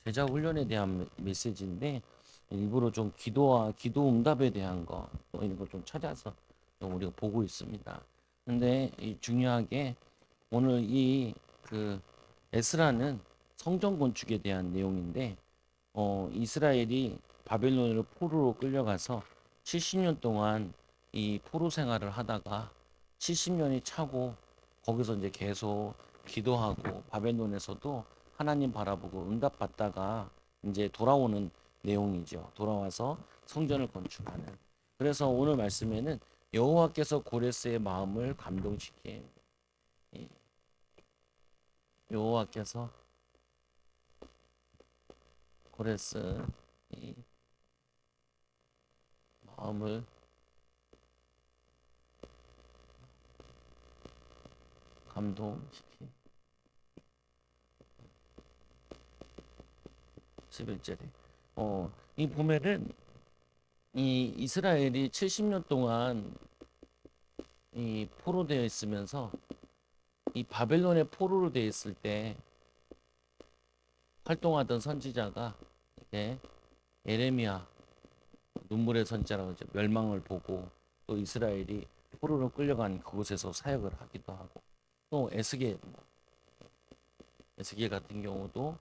제자 훈련에 대한 메시지인데 일부러 좀 기도 응답에 대한 거 이런 걸 좀 찾아서 좀 우리가 보고 있습니다. 근데 이 중요하게 오늘 이 그 에스라는 성전 건축에 대한 내용인데 이스라엘이 바벨론으로 포로로 끌려가서 70년 동안 이 포로 생활을 하다가 70년이 차고 거기서 이제 계속 기도하고 바벨론에서도 하나님 바라보고 응답받다가 이제 돌아오는 내용이죠. 돌아와서 성전을 건축하는. 그래서 오늘 말씀에는 여호와께서 고레스의 마음을 감동시켜 여호와께서 고레스 이 마음을 감동시키 11절에 이 보면은 이 이스라엘이 70년 동안 이 포로되어 있으면서 이 바벨론의 포로로 되어 있을 때 활동하던 선지자가 이제 예레미야 눈물의 선지자라고 이제 멸망을 보고 또 이스라엘이 포로로 끌려간 그곳에서 사역을 하기도 하고 또 에스겔 같은 경우도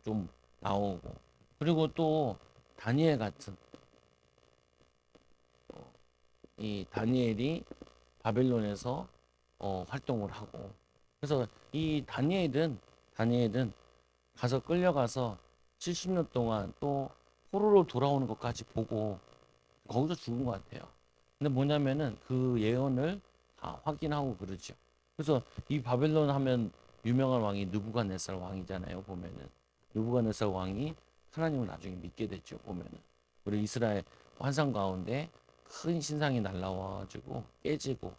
좀 나오고 그리고 또 다니엘 같은 이 다니엘이 바벨론에서 활동을 하고 그래서 이 다니엘은 가서 끌려가서 70년 동안 또 포로로 돌아오는 것까지 보고 거기서 죽은 것 같아요. 근데 뭐냐면은 그 예언을 다 확인하고 그러죠. 그래서 이 바벨론 하면 유명한 왕이 느부갓네살 왕이잖아요. 보면은 느부갓네살 왕이 하나님을 나중에 믿게 됐죠. 보면은 우리 이스라엘 환상 가운데 큰 신상이 날라와가지고 깨지고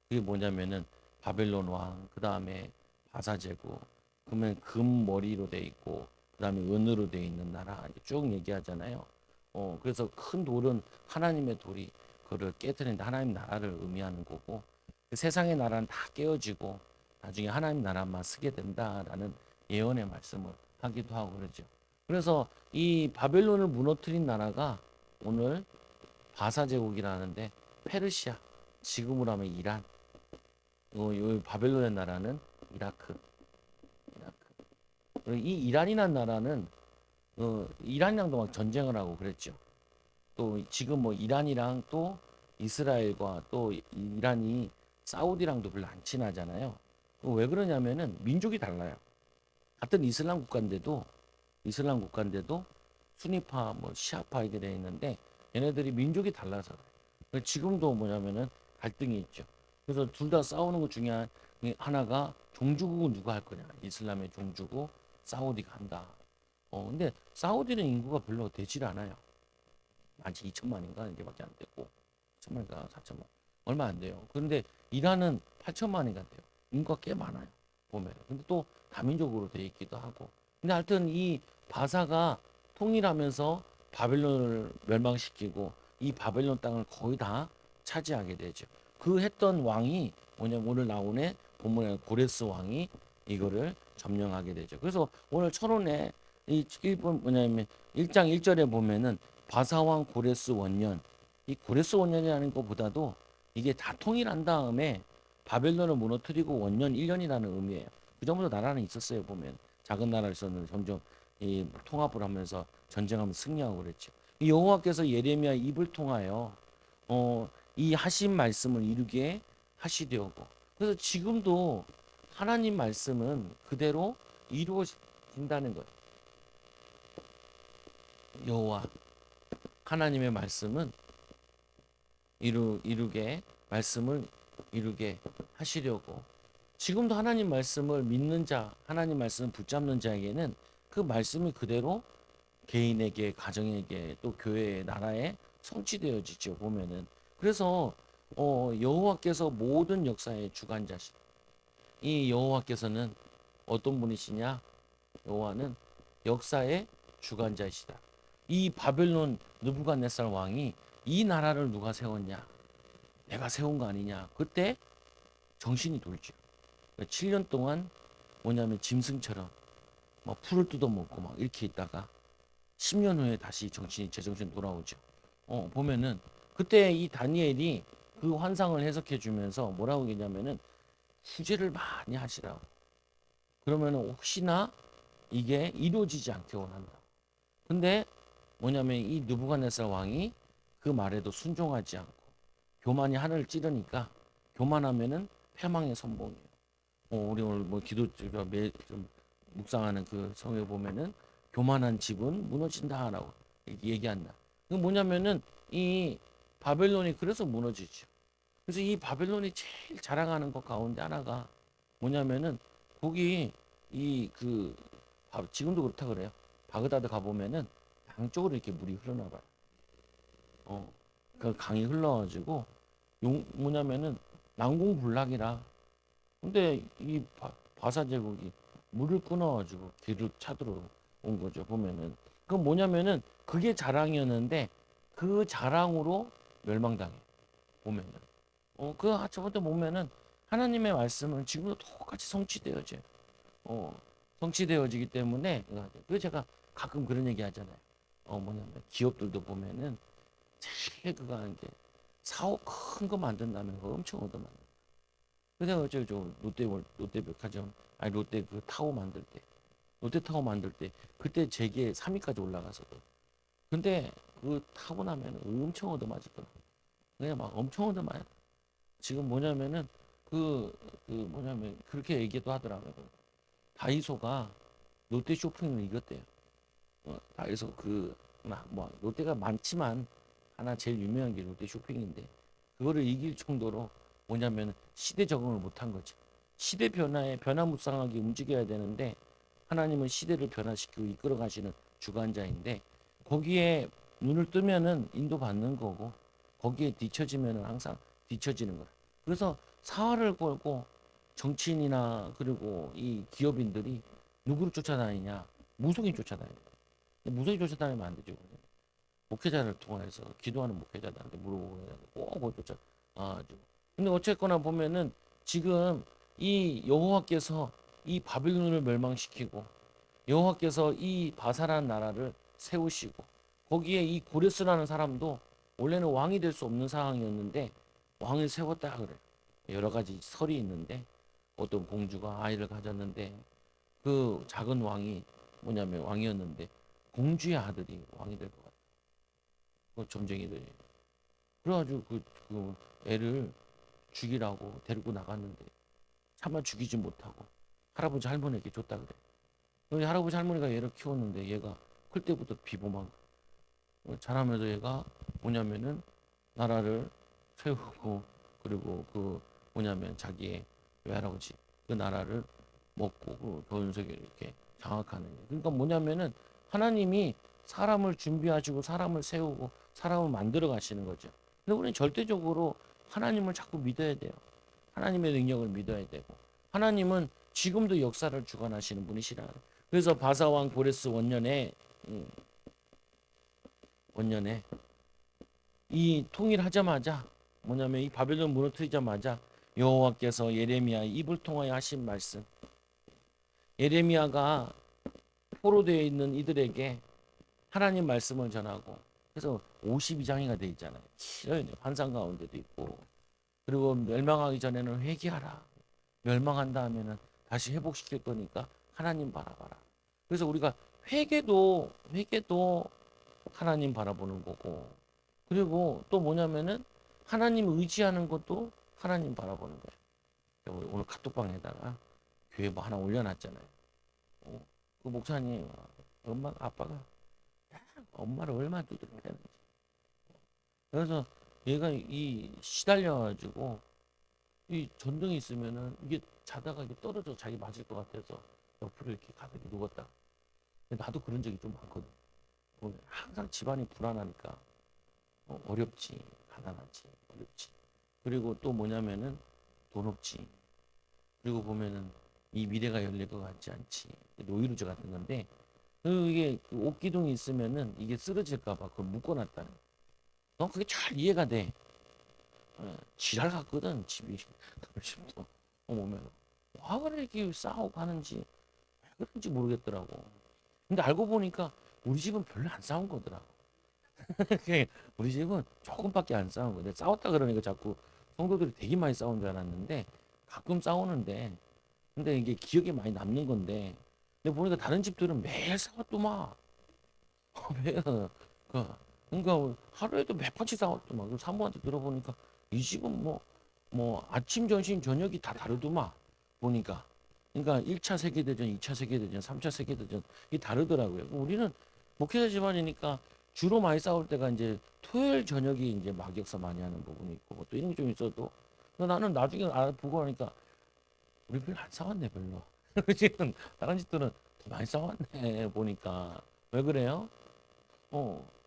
그게 뭐냐면은 바벨론 왕, 그 다음에 바사제국, 그러면 금 머리로 돼 있고, 그 다음에 은으로 돼 있는 나라 쭉 얘기하잖아요. 그래서 큰 돌은 하나님의 돌이 그를 깨뜨리는데 하나님 나라를 의미하는 거고, 그 세상의 나라는 다 깨어지고 나중에 하나님 나라만 쓰게 된다라는 예언의 말씀을 하기도 하고 그러죠. 그래서 이 바벨론을 무너뜨린 나라가 오늘 바사제국이라는데 페르시아, 지금으로 하면 이란, 이 바벨론의 나라는 이라크, 이 이란이라는 나라는 이란이랑도 막 전쟁을 하고 그랬죠. 또 지금 뭐 이란이랑 또 이스라엘과 또 이란이 사우디랑도 별로 안 친하잖아요. 왜 그러냐면은 민족이 달라요. 같은 이슬람 국가인데도 수니파 뭐 시아파 이들에 있는데 얘네들이 민족이 달라서 그래요. 지금도 뭐냐면은 갈등이 있죠. 그래서 둘 다 싸우는 것 중에 하나가 종주국은 누가 할 거냐. 이슬람의 종주국 사우디가 한다. 근데 사우디는 인구가 별로 되질 않아요. 아직 2천만인가 이게밖에 안 되고 1천만인가 4천만 얼마 안 돼요. 그런데 이란은 8천만인가 돼요. 인구가 꽤 많아요. 보면. 근데 또 다민족으로 돼 있기도 하고. 근데 하여튼 이 바사가 통일하면서 바벨론을 멸망시키고 이 바벨론 땅을 거의 다 차지하게 되죠. 그 했던 왕이 뭐냐면 오늘 나오네 본문에 고레스 왕이 이거를 점령하게 되죠. 그래서 오늘 철원에 이 1번 뭐냐면 1장 1절에 보면은 바사왕 고레스 원년 이 고레스 원년이라는 것보다도 이게 다 통일한 다음에 바벨론을 무너뜨리고 원년 1년이라는 의미예요. 그 전부터 나라는 있었어요. 보면 작은 나라 있었는데 점점 이 통합을 하면서 전쟁하면서 승리하고 그랬죠. 이 여호와께서 예레미야 입을 통하여 이 하신 말씀을 이루게 하시려고. 그래서 지금도 하나님 말씀은 그대로 이루어진다는 거예요. 여호와 하나님의 말씀은 이루게 말씀을 이루게 하시려고 지금도 하나님 말씀을 믿는 자, 하나님 말씀을 붙잡는 자에게는 그 말씀이 그대로 개인에게, 가정에게, 또 교회에, 나라에 성취되어지죠. 보면은 그래서 여호와께서 모든 역사의 주관자시. 이 여호와께서는 어떤 분이시냐? 여호와는 역사의 주관자이시다. 이 바벨론 느부갓네살 왕이 이 나라를 누가 세웠냐? 내가 세운 거 아니냐? 그때 정신이 돌죠. 7년 동안 뭐냐면 짐승처럼 막 풀을 뜯어먹고 막 이렇게 있다가 10년 후에 다시 제정신 돌아오죠. 보면은 그때 이 다니엘이 그 환상을 해석해 주면서 뭐라고 얘기냐면은 후제를 많이 하시라고. 그러면은 혹시나 이게 이루어지지 않게 원한다. 근데 뭐냐면 이 느부갓네살 왕이 그 말에도 순종하지 않고 교만이 하늘을 찌르니까 교만하면은 패망의 선봉이에요. 우리 오늘 뭐 기도 좀 묵상하는 그 성에 보면은 교만한 집은 무너진다라고 얘기한다. 그 뭐냐면은 이 바벨론이 그래서 무너지죠. 그래서 이 바벨론이 제일 자랑하는 것 가운데 하나가 뭐냐면은 거기 이그 지금도 그렇다 그래요. 바그다드 가보면은 양쪽으로 이렇게 물이 흐르나 봐요. 그 강이 흘러가지고 뭐냐면은 난공불락이라. 근데 이 바사 제국이 물을 끊어가지고 길을 찾으러 온 거죠. 보면은 그 뭐냐면은 그게 자랑이었는데 그 자랑으로 멸망당해. 보면은 그 저번에 보면은 하나님의 말씀은 지금도 똑같이 성취되어져. 성취되어지기 때문에 그 제가 가끔 그런 얘기 하잖아요. 뭐냐면 기업들도 보면은 제일 그가 이제 사업 큰 거 만든다면 그거 엄청 얻어맞는. 근데 어쩌죠 롯데백화점 아니 롯데 그 타워 만들 때 롯데 타워 만들 때 그때 제게 3위까지 올라가서도 근데 그 타고 나면 엄청 얻어맞았더라. 그냥 막 엄청 얻어맞아. 지금 뭐냐면은 뭐냐면 그렇게 얘기도 하더라고요. 다이소가 롯데 쇼핑을 이겼대요. 다이소 뭐 롯데가 많지만 하나 제일 유명한 게 롯데 쇼핑인데 그거를 이길 정도로 뭐냐면 시대 적응을 못한 거지. 시대 변화에 변화무쌍하게 움직여야 되는데 하나님은 시대를 변화시키고 이끌어 가시는 주관자인데 거기에 눈을 뜨면은 인도받는 거고 거기에 뒤처지면은 항상 뒤처지는 거야. 그래서 사활을 걸고 정치인이나 그리고 이 기업인들이 누구를 쫓아다니냐? 무속인 쫓아다녀요. 무속인 쫓아다니면 안 되죠. 목회자를 통해서 기도하는 목회자들한테 물어보고 꼭 그걸 쫓아가지고. 근데 어쨌거나 보면은 지금 이 여호와께서 이 바빌론을 멸망시키고 여호와께서 이 바사라는 나라를 세우시고 거기에 이 고레스라는 사람도 원래는 왕이 될 수 없는 상황이었는데 왕을 세웠다 그래요. 여러 가지 설이 있는데 어떤 공주가 아이를 가졌는데 그 작은 왕이 뭐냐면 왕이었는데 공주의 아들이 왕이 될 것 같아요. 그 점쟁이들이. 그래가지고 그 애를 죽이라고 데리고 나갔는데 차마 죽이지 못하고 할아버지 할머니에게 줬다 그래. 그래서 할아버지 할머니가 얘를 키웠는데 얘가 클 때부터 비범한 자라면서 얘가 뭐냐면은 나라를 세우고 그리고 그 뭐냐면 자기의 외할아버지 그 나라를 먹고 전 세계를 이렇게 장악하는 거예요. 그러니까 뭐냐면은 하나님이 사람을 준비하시고 사람을 세우고 사람을 만들어 가시는 거죠. 근데 우리는 절대적으로 하나님을 자꾸 믿어야 돼요. 하나님의 능력을 믿어야 되고 하나님은 지금도 역사를 주관하시는 분이시라. 그래서 바사왕 고레스 원년에 이 통일하자마자 뭐냐면 이 바벨론 무너뜨리자마자 여호와께서 예레미야의 입을 통하여 하신 말씀. 예레미야가 포로되어 있는 이들에게 하나님 말씀을 전하고 그래서 52장이가 돼 있잖아요. 길어요. 환상 가운데도 있고 그리고 멸망하기 전에는 회개하라. 멸망한다 하면은 다시 회복시킬 거니까 하나님 바라봐라. 그래서 우리가 회개도 하나님 바라보는 거고 그리고 또 뭐냐면은 하나님 의지하는 것도 하나님 바라보는 거예요. 오늘 카톡방에다가 교회 뭐 하나 올려놨잖아요. 그 목사님 엄마 아빠가 엄마를 얼마나 두드려 패는지. 그래서 얘가 이 시달려가지고 이 전등이 있으면은 이게 자다가 이게 떨어져 자기 맞을 것 같아서 옆으로 이렇게 가볍게 누웠다. 근데 나도 그런 적이 좀 많거든. 항상 집안이 불안하니까 어렵지, 가난하지, 어렵지. 그리고 또 뭐냐면은 돈 없지. 그리고 보면은 이 미래가 열릴 것 같지 않지. 노이로제 같은 건데 이게 그 옥기둥이 있으면은 이게 쓰러질까봐 그걸 묶어놨다는. 너 그게 잘 이해가 돼. 지랄 같거든 집이. 그러시면서 보면 와 그래 이렇게 싸우고 하는지 그런지 모르겠더라고. 근데 알고 보니까 우리 집은 별로 안 싸운 거더라고. 우리 집은 조금밖에 안 싸운 거야. 싸웠다 그러니까 자꾸 성도들이 되게 많이 싸운 줄 알았는데 가끔 싸우는데 근데 이게 기억에 많이 남는 건데 근데 보니까 다른 집들은 매일 싸웠더만 매일 그 그러니까 하루에도 몇 번씩 싸웠더만 그 사모한테 들어보니까 이 집은 뭐 아침 점심 저녁이 다 다르더만 보니까 그러니까 1차 세계대전, 2차 세계대전, 3차 세계대전 이 다르더라고요. 우리는 목회자 집안이니까 주로 많이 싸울 때가 이제 토요일 저녁이 이제 막역사 많이 하는 부분이 있고 또 이런 게 좀 있어도 근데 나는 나중에 알아보고 하니까 우리 별로 안 싸웠네 별로. 지금 다른 집들은 더 많이 싸웠네 보니까 왜 그래요?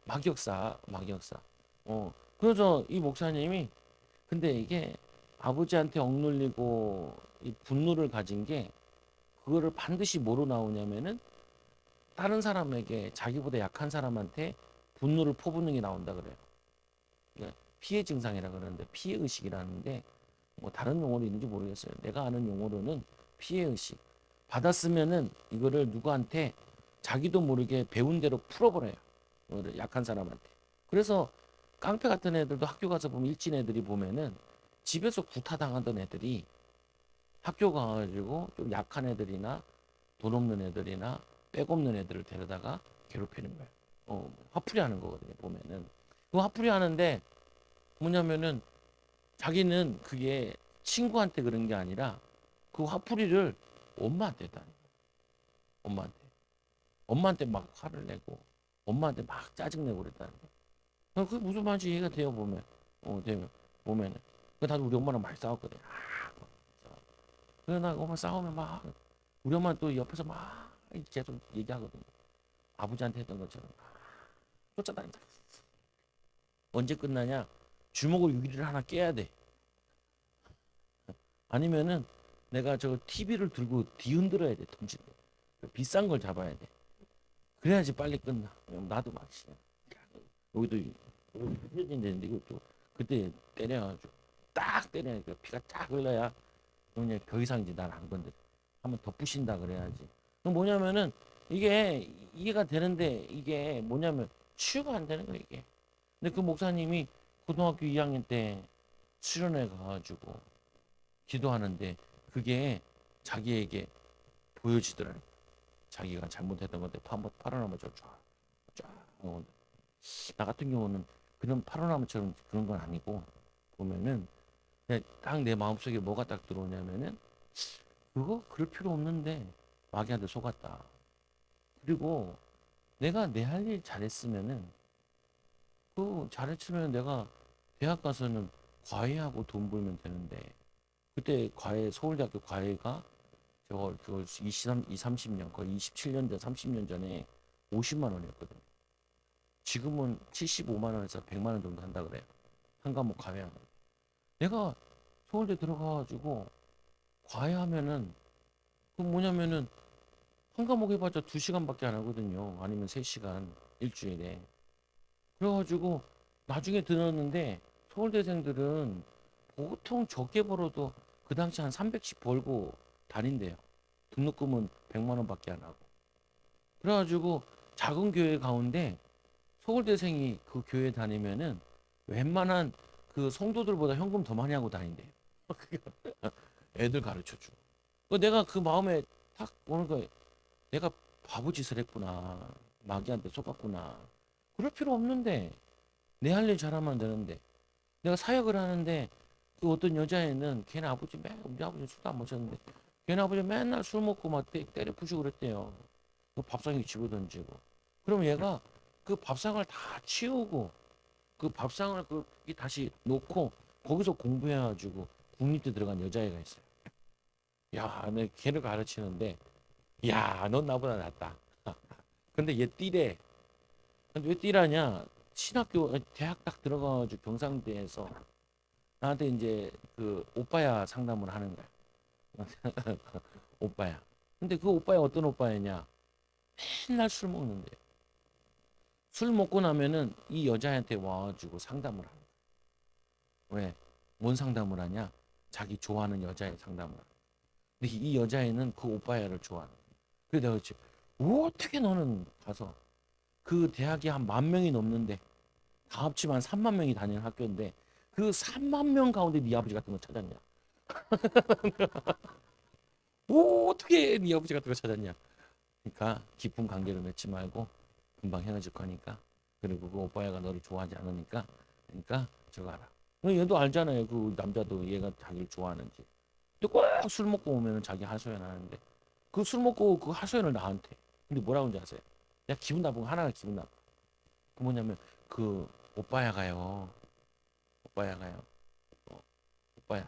막역사. 그래서 이 목사님이 근데 이게 아버지한테 억눌리고 이 분노를 가진 게 그거를 반드시 뭐로 나오냐면은 다른 사람에게 자기보다 약한 사람한테 분노를 퍼붓는 게 나온다 그래요. 그러니까 피해 증상이라 그러는데 피해 의식이라는데 뭐 다른 용어로 있는지 모르겠어요. 내가 아는 용어로는 피해 의식. 받았으면은 이거를 누구한테 자기도 모르게 배운 대로 풀어버려요. 이거를 약한 사람한테. 그래서 깡패 같은 애들도 학교 가서 보면 일진 애들이 보면은 집에서 구타당하던 애들이 학교 가가지고 좀 약한 애들이나 돈 없는 애들이나 백 없는 애들을 데려다가 괴롭히는 거예요. 화풀이 하는 거거든요, 보면은. 그 화풀이 하는데 뭐냐면은 자기는 그게 친구한테 그런 게 아니라 그 화풀이를 엄마한테 했다는 거예요. 엄마한테. 엄마한테 막 화를 내고 엄마한테 막 짜증내고 그랬다는 거예요. 그게 무슨 말인지 이해가 돼요, 보면. 되면. 보면은. 그 다들 우리 엄마랑 많이 싸웠거든. 그래, 나 엄마 싸우면 막 우리 엄마 또 옆에서 막 계속 얘기하거든요. 아버지한테 했던 것처럼 쫓아다닌다. 언제 끝나냐? 주먹을 유리를 하나 깨야 돼. 아니면은 내가 저 TV를 들고 뒤흔들어야 돼. 던질 때. 비싼 걸 잡아야 돼. 그래야지 빨리 끝나. 나도 막 여기도 후려진 데인데 이것도 그때 때려가지고 딱 때려니까 피가 쫙 흘러야 그냥 더 이상 이제 날 안 건드려. 한번 더 부신다 그래야지. 그럼 뭐냐면은 이게 이해가 되는데 이게 뭐냐면 치유가 안 되는 거야 이게. 근데 그 목사님이 고등학교 2학년 때 수련회 가가지고 기도하는데 그게 자기에게 보여지더라고요. 자기가 잘못했던 건데 한번 파라나마처럼 쫙. 나 같은 경우는 그런 파라나마처럼 그런 건 아니고 보면은 딱 내 마음속에 뭐가 딱 들어오냐면은 그거 그럴 필요 없는데 마귀한테 속았다. 그리고 내가 내 할 일 잘했으면은 그 잘했으면 내가 대학 가서는 과외하고 돈 벌면 되는데 그때 과외 서울대학교 과외가 저거 그 30년 거의 27년 전 30년 전에 50만 원이었거든요. 지금은 75만 원에서 100만 원 정도 한다 그래요. 한 과목 과외하면. 내가 서울대 들어가가지고 과외하면은 그 뭐냐면은 한 과목 해봤자 2시간밖에 안 하거든요. 아니면 3시간 일주일에. 그래가지고 나중에 들었는데 서울대생들은 보통 적게 벌어도 그 당시 한 300씩 벌고 다닌대요. 등록금은 100만 원밖에 안 하고. 그래가지고 작은 교회 가운데 서울대생이 그 교회 다니면은 웬만한 그 성도들보다 현금 더 많이 하고 다닌대요. 애들 가르쳐 주고. 내가 그 마음에 탁 오는 거예요. 내가 바보 짓을 했구나. 마귀한테 속았구나. 그럴 필요 없는데 내 할 일 잘하면 되는데 내가 사역을 하는데 그 어떤 여자애는 걔네 아버지 우리 아버지 술도 안 마셨는데 걔네 아버지 맨날 술 먹고 막 때려 부시고 그랬대요. 그 밥상에 집어 던지고. 그럼 얘가 그 밥상을 다 치우고 그 밥상을 다시 놓고 거기서 공부해가지고 국립대 들어간 여자애가 있어요. 야, 내 걔를 가르치는데 야, 넌 나보다 낫다. 근데 얘 띠래. 근데 왜 띠라냐? 신학교 대학 딱 들어가가지고 경상대에서 나한테 이제 그 오빠야 상담을 하는 거야. 오빠야. 근데 그 오빠야 어떤 오빠였냐? 맨날 술 먹는데. 술 먹고 나면은 이 여자한테 와가지고 상담을 하는 거야. 왜? 뭔 상담을 하냐? 자기 좋아하는 여자의 상담을 하는 거야. 근데 이 여자애는 그 오빠야를 좋아하는 거야. 그래 내가 그랬지. 어떻게 너는 가서 그 대학이 한 10,000명이 넘는데 다 합치면 한 30,000명이 다니는 학교인데 그 30,000명 가운데 네 아버지 같은 거 찾았냐? 어떻게 네 아버지 같은 거 찾았냐? 그러니까 깊은 관계를 맺지 말고 금방 헤어질 거니까. 그리고 그 오빠야가 너를 좋아하지 않으니까. 그러니까 저거 알아. 얘도 알잖아요. 그 남자도 얘가 자기를 좋아하는지. 근데 꼭 술 먹고 오면은 자기 하소연 하는데 그 술 먹고 그 하소연을 나한테. 근데 뭐라고 하는지 아세요? 내가 기분 나쁜 거 하나가 기분 나빠. 그 뭐냐면 그 오빠야가요. 오빠야가요. 어, 오빠야.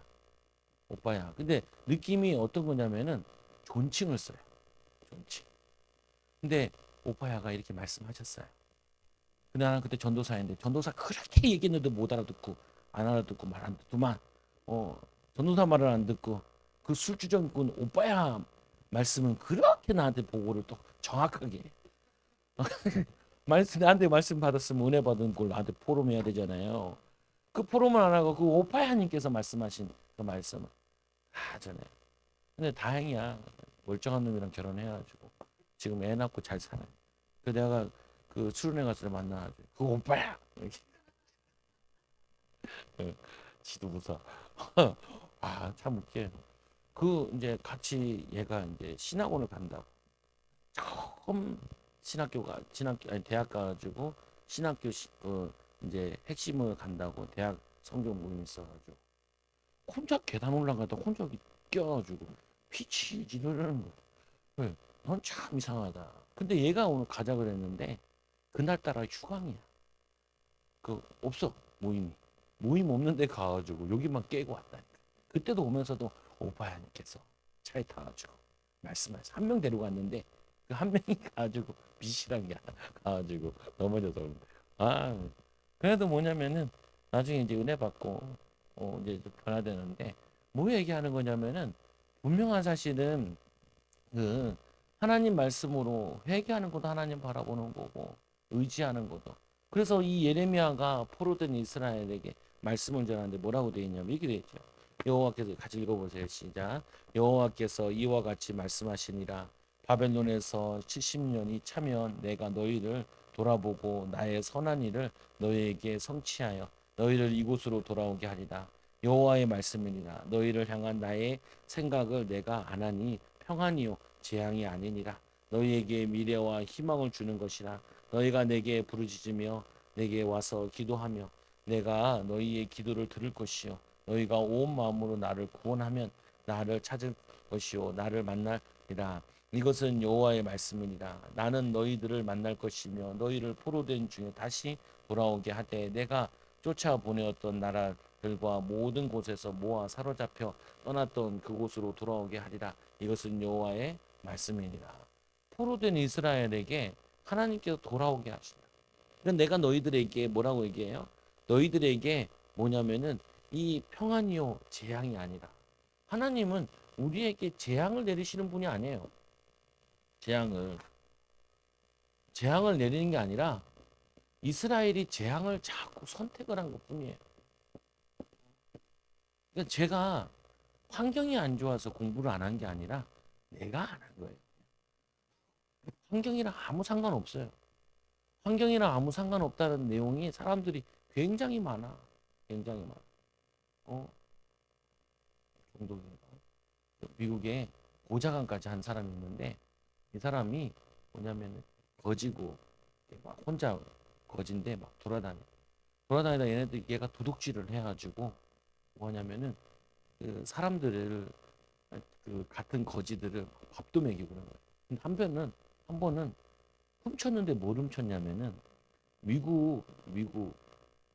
오빠야. 근데 느낌이 어떤 거냐면은 존칭을 써요. 존칭. 근데 오빠야가 이렇게 말씀하셨어요. 근데 나는 그때 전도사인데 전도사 그렇게 얘기했는데 못 알아듣고 안 알아듣고 말 안 듣더만 전도사 말을 안 듣고 그 술주정꾼 오빠야 말씀은 그렇게 나한테 보고를 또 정확하게 말씀 나한테 말씀 받았으면 은혜 받은 걸 나한테 포럼해야 되잖아요. 그 포럼을 안 하고 그 오빠야님께서 말씀하신 그 말씀을 전에 근데 다행이야 멀쩡한 놈이랑 결혼해가지고 지금 애 낳고 잘 살아요. 그 내가 그 수련회 갔을 때 만나가지고 그 오빠야 이렇게 지도 무서 참 웃겨. 그 이제 같이 얘가 이제 신학원을 간다고 처음 신학교가 신학교 아니 대학 가가지고 신학교 이제 핵심을 간다고 대학 성경 모임 있어가지고 혼자 계단 올라가다 혼자 껴가지고 피치 지르는 거야. 그래, 넌참 이상하다. 근데 얘가 오늘 가자 그랬는데 그날따라 휴강이야. 그 없어 모임이 모임 없는데 가가지고 여기만 깨고 왔다니까. 그때도 오면서도 오빠야님께서 차에 타가지고 말씀하셔. 한 명 데리고 갔는데 그 한 명이 가가지고 비실한 게 가가지고 넘어져서 그래도 뭐냐면은 나중에 이제 은혜 받고 이제 좀 변화되는데 뭐 얘기하는 거냐면은 분명한 사실은 그 하나님 말씀으로 회개하는 것도 하나님 바라보는 거고 의지하는 것도. 그래서 이 예레미야가 포로된 이스라엘에게 말씀을 전하는데 뭐라고 되어 있냐면 이렇게 되어 있죠. 여호와께서 같이 읽어보세요. 시작. 여호와께서 이와 같이 말씀하시니라. 바벨론에서 70년이 차면 내가 너희를 돌아보고 나의 선한 일을 너희에게 성취하여 너희를 이곳으로 돌아오게 하리라. 여호와의 말씀이니라. 너희를 향한 나의 생각을 내가 안 하니 평안이요 재앙이 아니니라. 너희에게 미래와 희망을 주는 것이라. 너희가 내게 부르짖으며 내게 와서 기도하며 내가 너희의 기도를 들을 것이요 너희가 온 마음으로 나를 구원하면 나를 찾을 것이요 나를 만나리라. 이것은 여호와의 말씀이니라. 나는 너희들을 만날 것이며 너희를 포로된 중에 다시 돌아오게 하되 내가 쫓아 보내었던 나라들과 모든 곳에서 모아 사로잡혀 떠났던 그곳으로 돌아오게 하리라. 이것은 여호와의 말씀이니라. 포로된 이스라엘에게 하나님께서 돌아오게 하신다. 그러니까 내가 너희들에게 뭐라고 얘기해요? 너희들에게 뭐냐면은 이 평안이요 재앙이 아니라 하나님은 우리에게 재앙을 내리시는 분이 아니에요. 재앙을 내리는 게 아니라 이스라엘이 재앙을 자꾸 선택을 한 것뿐이에요. 그러니까 제가 환경이 안 좋아서 공부를 안 한 게 아니라 내가 안 한 거예요. 환경이랑 아무 상관없어요. 환경이랑 아무 상관없다는 내용이 사람들이 굉장히 많아. 굉장히 많아. 어, 종독인가? 미국에 보좌관까지 한 사람이 있는데 이 사람이 뭐냐면 거지고 막 혼자 거진데 막 돌아다니다 얘네들 얘가 도둑질을 해가지고 뭐냐면은 그 사람들을 그 같은 거지들을 밥도 먹이고 그런 거예요. 근데 한 번은 훔쳤는데 뭘 훔쳤냐면은 미국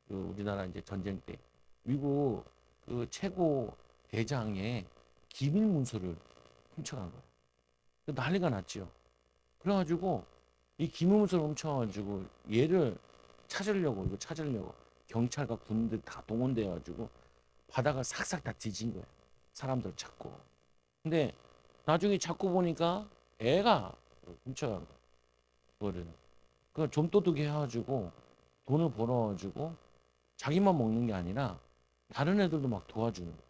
그 우리나라 이제 전쟁 때 미국 그 최고 대장의 기밀 문서를 훔쳐간 거예요. 난리가 났지요. 그래가지고 이 기밀 문서를 훔쳐가지고 얘를 찾으려고 경찰과 군인들 다 동원돼가지고 바다가 싹싹 다 뒤진 거예요. 사람들 찾고. 근데 나중에 찾고 보니까 애가 훔쳐간 거예요. 그거를. 그 좀도둑이 해가지고 돈을 벌어가지고 자기만 먹는 게 아니라 다른 애들도 막 도와주는 거예요.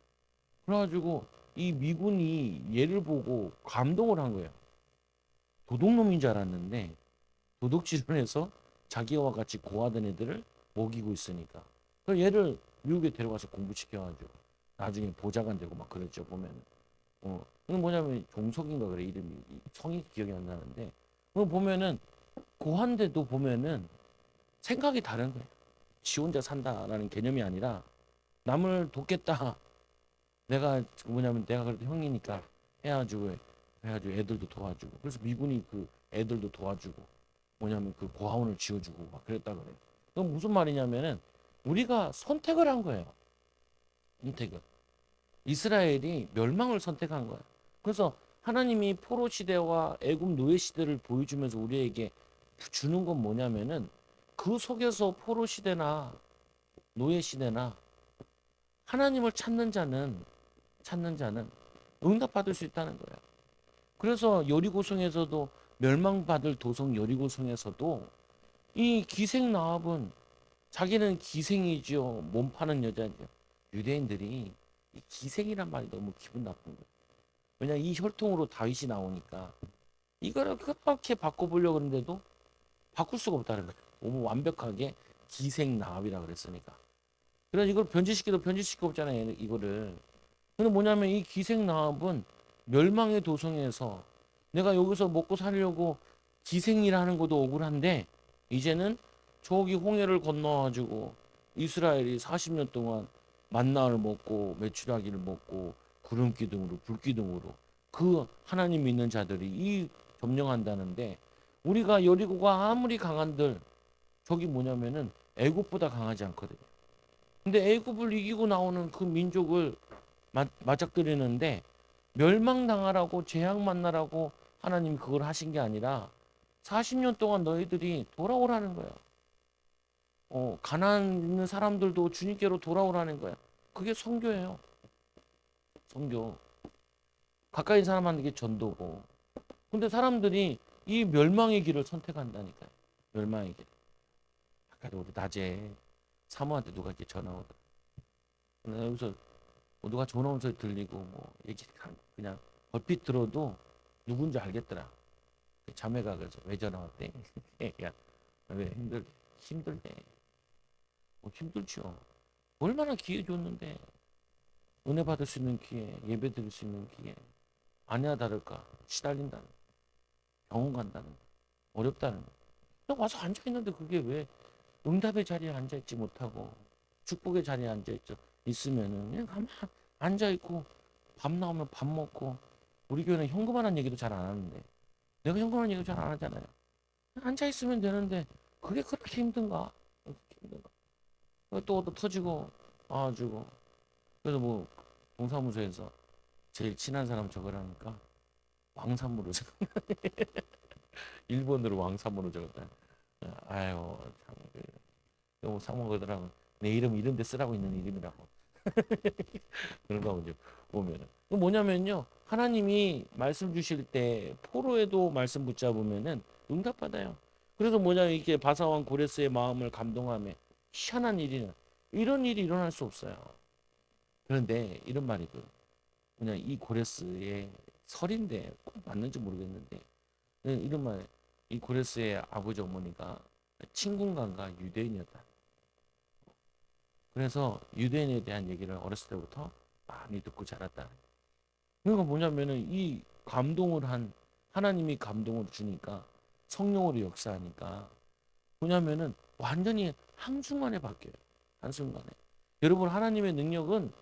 그래가지고 이 미군이 얘를 보고 감동을 한 거예요. 도둑놈인 줄 알았는데 도둑질을 해서 자기와 같이 고하던 애들을 먹이고 있으니까. 그래서 얘를 미국에 데려가서 공부시켜가지고 나중에 보좌관 되고 막 그랬죠 보면은. 이건 뭐냐면 종석인가 그래 이름이 성이 기억이 안 나는데 그거 보면은 고한데도 보면은 생각이 다른 거예요. 지 혼자 산다라는 개념이 아니라 남을 돕겠다. 내가 뭐냐면 내가 그래도 형이니까 해가지고 애들도 도와주고 그래서 미군이 그 애들도 도와주고 뭐냐면 그 고아원을 지어주고 막 그랬다 그래요. 그건 무슨 말이냐면은 우리가 선택을 한 거예요. 선택을. 이스라엘이 멸망을 선택한 거야. 그래서 하나님이 포로 시대와 애굽 노예 시대를 보여주면서 우리에게 주는 건 뭐냐면은 그 속에서 포로 시대나 노예 시대나 하나님을 찾는 자는 응답받을 수 있다는 거예요. 그래서 여리고성에서도 멸망받을 도성 여리고성에서도 이 기생 나합은 자기는 기생이지요. 몸 파는 여자죠. 유대인들이 이 기생이란 말이 너무 기분 나쁜 거예요. 왜냐 이 혈통으로 다윗이 나오니까 이거를 그렇게 바꿔보려고 하는데도 바꿀 수가 없다는 거예요. 너무 완벽하게 기생 나합이라 그랬으니까. 그래서 이걸 변질시키도 변질시킬 수 없잖아요. 이거를. 근데 뭐냐면 이 기생 나합은 멸망의 도성에서 내가 여기서 먹고 살려고 기생이라는 것도 억울한데 이제는 저기 홍해를 건너가지고 이스라엘이 40년 동안 만나를 먹고 메추라기를 먹고 구름 기둥으로 불 기둥으로 그 하나님 믿는 자들이 이 점령한다는데 우리가 여리고가 아무리 강한들 저기 뭐냐면은 애굽보다 강하지 않거든요. 근데 애굽을 이기고 나오는 그 민족을 맞닥뜨리는데 멸망당하라고 재앙 만나라고 하나님 그걸 하신 게 아니라 40년 동안 너희들이 돌아오라는 거야. 가난안 있는 사람들도 주님께로 돌아오라는 거야. 그게 선교예요. 선교. 가까이 있는 사람한테 전도고. 근데 사람들이 이 멸망의 길을 선택한다니까요. 멸망의 길. 아까 우리 낮에 사모한테 누가 이렇게 전화 오더라. 여기서 뭐 누가 전화 온 소리 들리고 뭐 얘기 그냥 얼핏 들어도 누군지 알겠더라. 자매가 그래서 왜 전화 왔대? 야, 왜 힘들대? 힘들죠. 얼마나 기회 줬는데 은혜 받을 수 있는 기회, 예배 드릴 수 있는 기회. 아니야 다를까 시달린다는, 병원 간다는, 어렵다는. 그냥 와서 앉아 있는데 그게 왜 응답의 자리에 앉아 있지 못하고 축복의 자리에 앉아 있으면은 그냥 가만 앉아 있고 밥 나오면 밥 먹고 우리 교회는 현금하는 얘기도 잘 안 하는데 내가 현금하는 얘기도 잘 안 하잖아요. 앉아 있으면 되는데 그게 그렇게 힘든가? 힘든가? 또 터지고 와가지고 그래서 뭐 동사무소에서 제일 친한 사람 적으라니까 왕삼으로 일본으로 왕삼으로 적었다. 아유 참 너무 사먹으더라고. 내 이름 이런 데 쓰라고 있는 이름이라고. 그런가 보죠. 보면은 그 뭐냐면요 하나님이 말씀 주실 때 포로에도 말씀 붙잡으면은 응답받아요. 그래서 뭐냐 이게 바사왕 고레스의 마음을 감동하며 희한한 일이는 이런 일이 일어날 수 없어요. 그런데 이런 말이고 그냥 이 고레스의 설인데 꼭 맞는지 모르겠는데 이런 말 이 고레스의 아버지 어머니가 친군간과 유대인이었다. 그래서 유대인에 대한 얘기를 어렸을 때부터 많이 듣고 자랐다. 그러니까 뭐냐면은 이 감동을 한 하나님이 감동을 주니까 성령으로 역사하니까 뭐냐면은 완전히 한순간에 바뀌어요. 한순간에. 여러분 하나님의 능력은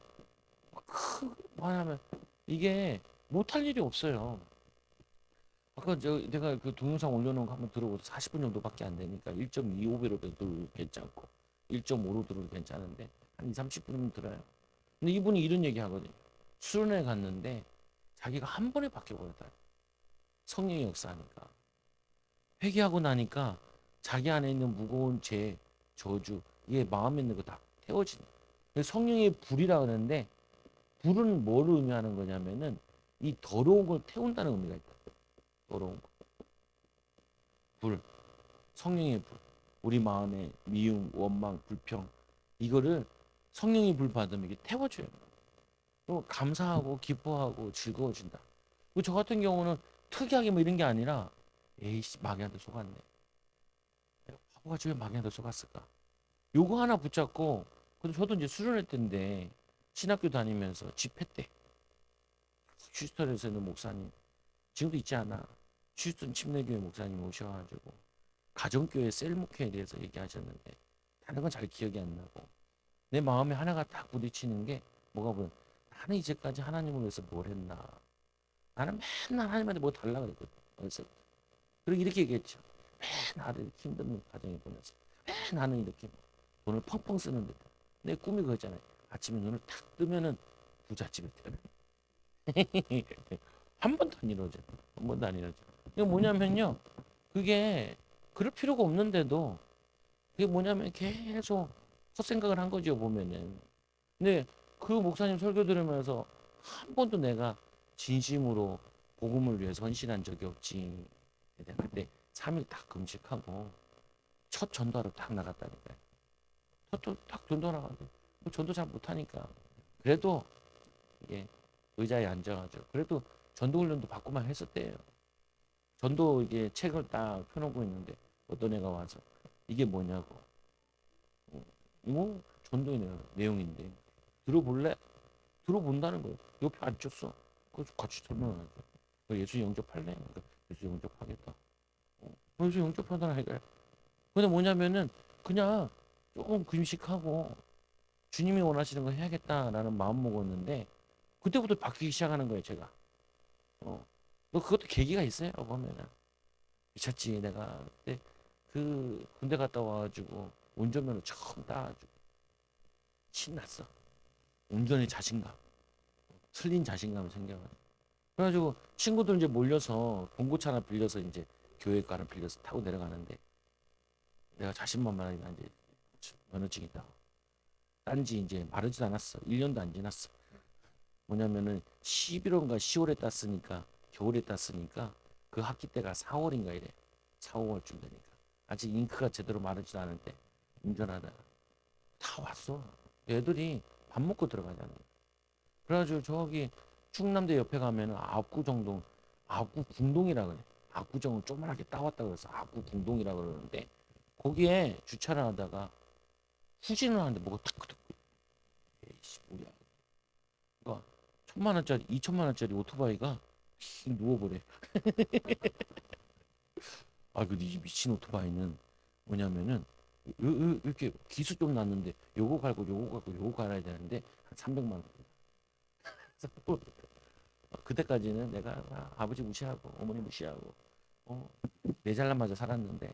뭐냐면 이게 못할 일이 없어요. 아까 내가 그 동영상 올려놓은 거 한번 들어보세요. 40분 정도밖에 안 되니까 1.25배로 들어도 괜찮고 1.5로 들어도 괜찮은데 한 2, 30분이면 들어요. 근데 이분이 이런 얘기 하거든요. 수련회 갔는데 자기가 한 번에 바뀌어버렸다. 성령의 역사하니까. 회개하고 나니까 자기 안에 있는 무거운 죄, 저주, 이게 마음에 있는 거 다 태워지는. 성령의 불이라 그러는데 불은 뭐를 의미하는 거냐면은 이 더러운 걸 태운다는 의미가 있다. 더러운 거. 불. 성령의 불. 우리 마음에 미움, 원망, 불평 이거를 성령의 불 받으면 이게 태워줘요. 또 감사하고 기뻐하고 즐거워진다. 저 같은 경우는 특이하게 뭐 이런 게 아니라 에이씨, 마귀한테 속았네. 내가 바보같이 왜 마귀한테 속았을까? 요거 하나 붙잡고, 근데 저도 이제 수련회 때인데 신학교 다니면서 집회 때 휴스턴에서 있는 목사님, 지금도 있지 않아? 휴스턴 침례교회 목사님 오셔가지고 가정교회 셀목회에 대해서 얘기하셨는데 다른 건 잘 기억이 안 나고 내 마음에 하나가 딱 부딪히는 게 뭐가 보면 나는 이제까지 하나님을 위해서 뭘 했나? 나는 맨날 하나님한테 뭐 달라 그랬거든. 그래서 그리고 이렇게 얘기했죠. 맨 나를 힘든 가정에 보내서 맨 나는 이렇게 돈을 펑펑 쓰는데 내 꿈이 그거잖아요. 아침에 눈을 탁 뜨면은 부잣집에 태어나. 한 번도 안 이루어져. 한 번도 안 이루어져. 이게 뭐냐면요. 그게 그럴 필요가 없는데도 그게 뭐냐면 계속 헛생각을 한 거죠, 보면은. 근데 그 목사님 설교 들으면서 한 번도 내가 진심으로 복음을 위해 헌신한 적이 없지. 내가 그때 3일 딱 금식하고 첫 전도하러 딱 나갔다니까요. 딱 전도 나가고 뭐 전도 잘 못하니까 그래도 이게 의자에 앉아가지고 그래도 전도 훈련도 받고만 했었대요. 전도 이게 책을 딱 펴놓고 있는데 어떤 애가 와서 이게 뭐냐고. 이거 전도의 내용인데 들어볼래? 들어본다는 거예요. 옆에 앉혔어. 그래서 같이 설명하죠. 예수 영접할래? 그러니까 예수 영접하겠다. 예수 영접하더라. 근데 뭐냐면은 그냥 조금 금식하고 주님이 원하시는 거 해야겠다라는 마음 먹었는데 그때부터 바뀌기 시작하는 거예요, 제가. 어. 그것도 계기가 있어요, 보면은. 미쳤지, 내가 그때 그 군대 갔다 와가지고 운전면허 처음 따가지고 신났어. 운전의 자신감, 틀린 자신감이 생겨가지고. 그래가지고 친구들 이제 몰려서 봉고차 하나 빌려서 이제 교회가를 빌려서 타고 내려가는데 내가 자신만만하게 이제 면허증 있다고. 딴지 이제 마르지도 않았어. 1년도 안 지났어. 뭐냐면은 11월인가 10월에 땄으니까 겨울에 땄으니까 그 학기 때가 4월인가 이래. 4, 5월쯤 되니까 아직 잉크가 제대로 마르지도 않은데 운전하다가 다 왔어. 애들이 밥 먹고 들어가잖아. 그래가지고 저기 충남대 옆에 가면은 압구정동, 압구궁동이라 그래. 압구정을 조그맣게 따왔다 그래서 압구궁동이라 그러는데 거기에 주차를 하다가 후진을 하는데 뭐가 탁 에이씨 뭐야. 그러니까 1,000만 원짜리, 2,000만 원짜리 오토바이가 휙 누워버려. 아, 근데 이 미친 오토바이는 뭐냐면은 이렇게 기수 좀 났는데 요거 갈아야 되는데 한 300만 원. 그때까지는 내가 아버지 무시하고 어머니 무시하고 어, 내 잘난 맞아 살았는데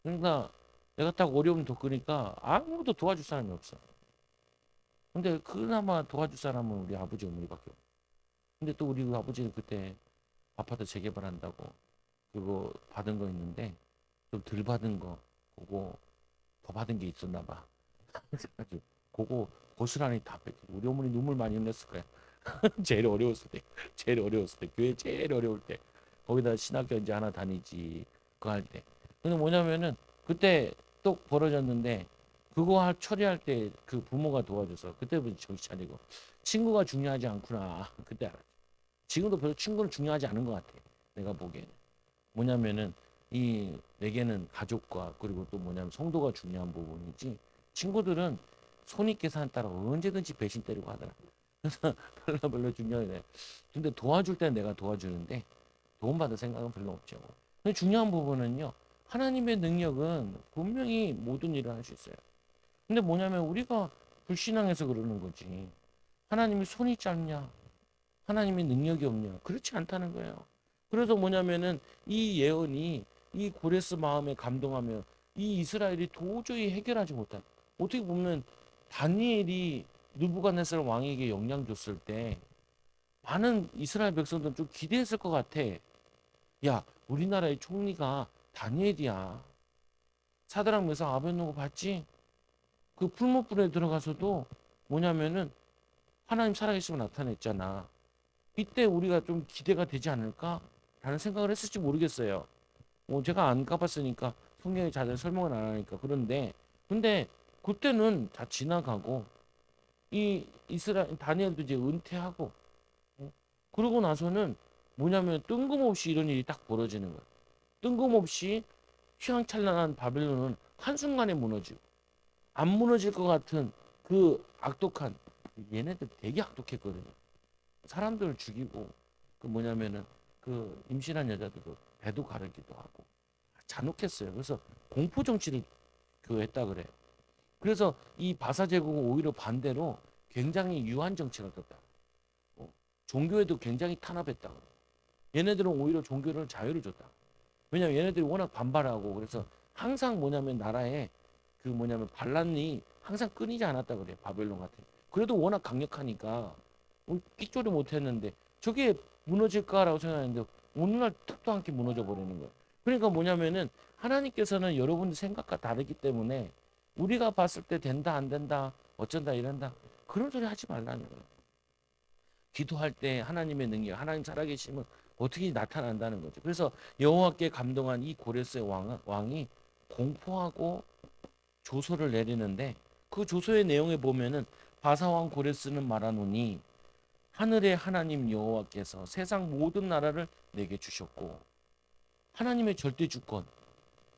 그러니까 내가 딱 어려움 겪으니까 아무도 도와줄 사람이 없어. 근데 그나마 도와줄 사람은 우리 아버지 어머니밖에 없어. 근데 또 우리 아버지는 그때 아파트 재개발한다고 그거 받은 거 있는데 좀 덜 받은 거 그거 더 받은 게 있었나 봐. 그래가지고 그거 고스란히 다 뺏겨. 우리 어머니 눈물 많이 흘렸을 거야. 제일 어려웠을 때, 제일 어려웠을 때, 교회 제일 어려울 때 거기다 신학교 이제 하나 다니지 그거 할 때. 근데 뭐냐면은 그때 또 벌어졌는데 그거 처리할 때 그 부모가 도와줘서 그때부터 정신 차리고 친구가 중요하지 않구나 그때 알았지. 지금도 별로 친구는 중요하지 않은 것 같아. 내가 보기에는 뭐냐면은 이 내게는 가족과 그리고 또 뭐냐면 성도가 중요한 부분이지 친구들은 손익계산 따라 언제든지 배신 때리고 하더라. 그래서 별로 중요하게 돼. 근데 도와줄 때는 내가 도와주는데 도움받을 생각은 별로 없죠. 근데 중요한 부분은요. 하나님의 능력은 분명히 모든 일을 할 수 있어요. 근데 뭐냐면 우리가 불신앙해서 그러는 거지. 하나님이 손이 짧냐? 하나님의 능력이 없냐? 그렇지 않다는 거예요. 그래서 뭐냐면은 이 예언이 이 고레스 마음에 감동하며 이 이스라엘이 도저히 해결하지 못한 어떻게 보면 다니엘이 느부갓네살 왕에게 영향 줬을 때 많은 이스라엘 백성들은 좀 기대했을 것 같아. 야, 우리나라의 총리가 다니엘이야. 사드락 메삭 아벤노고 봤지? 그 풀무불에 들어가서도 뭐냐면은 하나님 살아계심을 나타냈잖아. 이때 우리가 좀 기대가 되지 않을까? 라는 생각을 했을지 모르겠어요. 뭐 제가 안 가봤으니까 성경에 자세히 설명을 안 하니까 그런데 근데 그때는 다 지나가고 이 이스라엘 다니엘도 이제 은퇴하고 그러고 나서는 뭐냐면 뜬금없이 이런 일이 딱 벌어지는 거예요. 뜬금없이 휘황찬란한 바벨론은 한순간에 무너지고 안 무너질 것 같은 그 악독한 얘네들 되게 악독했거든요. 사람들을 죽이고 그 뭐냐면은 그 임신한 여자들도 배도 가르기도 하고 잔혹했어요. 그래서 공포 정치를 그 했다 그래요. 그래서 이 바사 제국은 오히려 반대로 굉장히 유한 정치를 떴다. 어, 종교에도 굉장히 탄압했다. 얘네들은 오히려 종교를 자유를 줬다. 왜냐면 얘네들이 워낙 반발하고 그래서 항상 뭐냐면 나라에 그 뭐냐면 반란이 항상 끊이지 않았다 그래요. 바벨론 같은. 그래도 워낙 강력하니까 끼조리 못했는데 저게 무너질까라고 생각했는데 어느 날 턱도 않게 무너져 버리는 거예요. 그러니까 뭐냐면은 하나님께서는 여러분들 생각과 다르기 때문에 우리가 봤을 때 된다 안 된다 어쩐다 이런다 그런 소리 하지 말라는 거예요. 기도할 때 하나님의 능력, 하나님 살아계심은 어떻게 나타난다는 거죠. 그래서 여호와께 감동한 이 고레스의 왕이 공포하고 조서를 내리는데 그 조서의 내용에 보면은 바사왕 고레스는 말하노니 하늘의 하나님 여호와께서 세상 모든 나라를 내게 주셨고 하나님의 절대 주권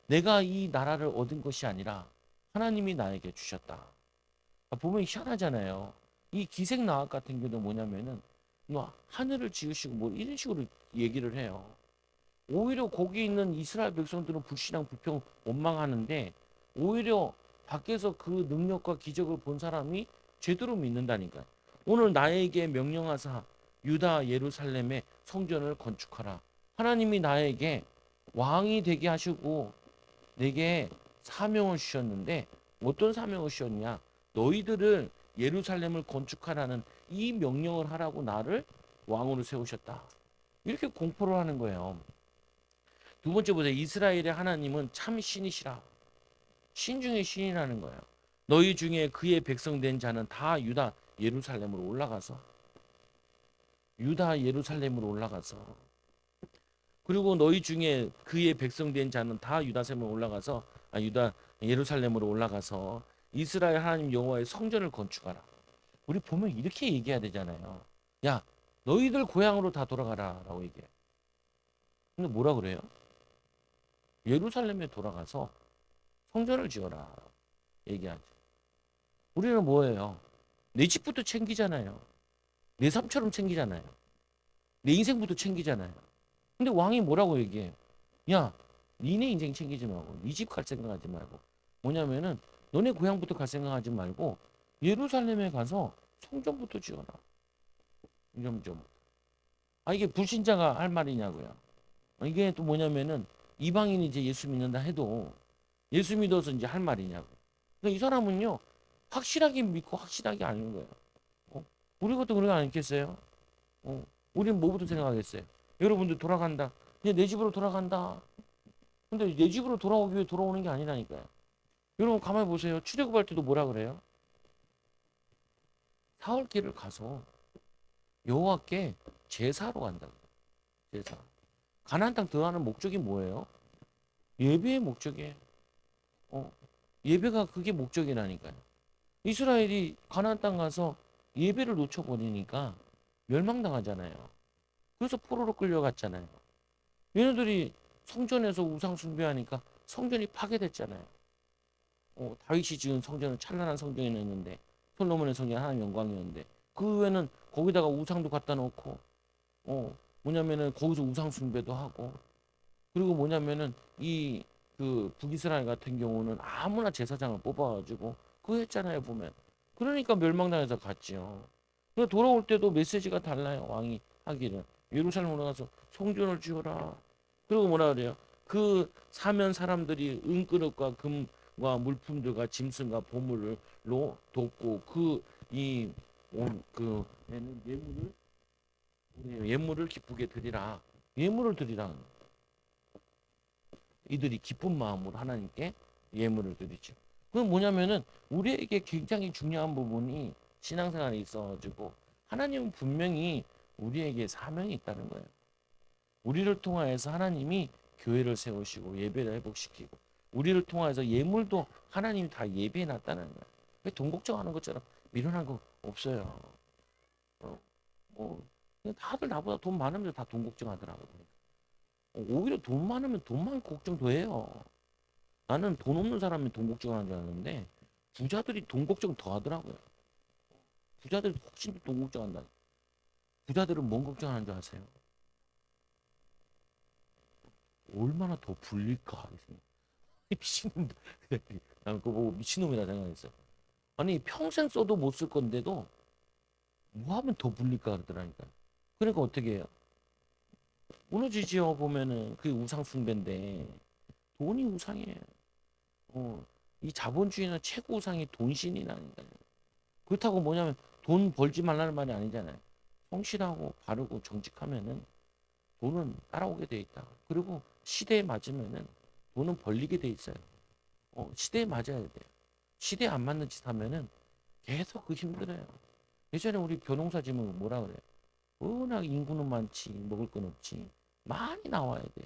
내가 이 나라를 얻은 것이 아니라 하나님이 나에게 주셨다. 보면 희한하잖아요. 이 기생 나학 같은 경우는 뭐냐면은 뭐 하늘을 지으시고 뭐 이런 식으로 얘기를 해요. 오히려 거기 있는 이스라엘 백성들은 불신앙 불평 원망하는데 오히려 밖에서 그 능력과 기적을 본 사람이 제대로 믿는다니까요. 오늘 나에게 명령하사 유다 예루살렘의 성전을 건축하라. 하나님이 나에게 왕이 되게 하시고 내게 사명을 주셨는데 어떤 사명을 주셨냐? 너희들을 예루살렘을 건축하라는 이 명령을 하라고 나를 왕으로 세우셨다. 이렇게 공포를 하는 거예요. 두 번째 보세요. 이스라엘의 하나님은 참 신이시라. 신 중에 신이라는 거예요. 너희 중에 그의 백성 된 자는 다 유다 예루살렘으로 올라가서 그리고 너희 중에 그의 백성 된 자는 다 유다 예루살렘으로 올라가서 이스라엘 하나님 여호와의 성전을 건축하라. 우리 보면 이렇게 얘기해야 되잖아요. 야, 너희들 고향으로 다 돌아가라라고 얘기해. 근데 뭐라 그래요? 예루살렘에 돌아가서 성전을 지어라 얘기하죠. 우리는 뭐예요? 내 집부터 챙기잖아요. 내 삶처럼 챙기잖아요. 내 인생부터 챙기잖아요. 근데 왕이 뭐라고 얘기해요? 야, 니네 인생 챙기지 말고 네 집 갈 생각하지 말고 뭐냐면은 너네 고향부터 갈 생각하지 말고 예루살렘에 가서 성전부터 지어라. 좀. 이게 불신자가 할 말이냐고요. 이게 또 뭐냐면은 이방인이 이제 예수 믿는다 해도 예수 믿어서 이제 할 말이냐고. 그러니까 이 사람은요 확실하게 믿고 확실하게 아는 거예요. 어? 우리 것도 그런 거 아니겠어요? 우리는 뭐부터 생각하겠어요? 여러분들 돌아간다. 이제 내 집으로 돌아간다. 근데 내 집으로 돌아오기 위해 돌아오는 게 아니라니까요. 여러분 가만히 보세요. 출애굽할 때도 뭐라 그래요? 사흘길을 가서 여호와께 제사로 간다고. 제사. 가나안 땅 들어가는 목적이 뭐예요? 예배의 목적이에요. 어, 예배가 그게 목적이라니까요. 이스라엘이 가나안 땅 가서 예배를 놓쳐버리니까 멸망당하잖아요. 그래서 포로로 끌려갔잖아요. 얘네들이 성전에서 우상 숭배하니까 성전이 파괴됐잖아요. 다윗이 지은 성전은 찬란한 성전이었는데 솔로몬의 성전 하나님 영광이었는데 그 외에는 거기다가 우상도 갖다 놓고 뭐냐면은 거기서 우상 숭배도 하고 그리고 뭐냐면은 이 그 북이스라엘 같은 경우는 아무나 제사장을 뽑아가지고 그거 했잖아요 보면 그러니까 멸망당해서 갔지요. 그래 돌아올 때도 메시지가 달라요. 왕이 하기를 예루살렘으로 가서 성전을 지어라. 그리고 뭐라 그래요? 그 사면 사람들이 은그릇과 금과 물품들과 짐승과 보물로 돕고 그이그 예물을 기쁘게 드리라. 예물을 드리라. 이들이 기쁜 마음으로 하나님께 예물을 드리죠. 그건 뭐냐면은 우리에게 굉장히 중요한 부분이 신앙생활에 있어가지고 하나님은 분명히 우리에게 사명이 있다는 거예요. 우리를 통하여서 하나님이 교회를 세우시고 예배를 회복시키고 우리를 통하여서 예물도 하나님이 다 예배해 놨다는 거예요. 왜 돈 걱정하는 것처럼 미련한 거 없어요. 어, 뭐 다들 나보다 돈 많으면 다 돈 걱정하더라고요. 오히려 돈 많으면 돈 많고 걱정 더 해요. 나는 돈 없는 사람이 돈 걱정하는 줄 알았는데 부자들이 돈 걱정 더 하더라고요. 부자들이 훨씬 더 돈 걱정한다. 부자들은 뭔 걱정하는 줄 아세요? 얼마나 더 불릴까 하겠습니다. 미친놈. 난 그거 보고 미친놈이라 생각했어요. 아니 평생 써도 못 쓸 건데도 뭐 하면 더 불릴까 그러더라니까. 그러니까 어떻게 해요? 무너지지요. 보면은 그게 우상 숭배인데 돈이 우상이에요. 이 자본주의는 최고 우상이 돈신이라니까요. 그렇다고 뭐냐면 돈 벌지 말라는 말이 아니잖아요. 성실하고 바르고 정직하면은 돈은 따라오게 돼 있다. 그리고 시대에 맞으면은 돈은 벌리게 돼 있어요. 시대에 맞아야 돼요. 시대에 안 맞는 짓 하면은 계속 그 힘들어요. 예전에 우리 벼농사 지면 뭐라 그래요? 워낙 인구는 많지 먹을 건 없지 많이 나와야 돼.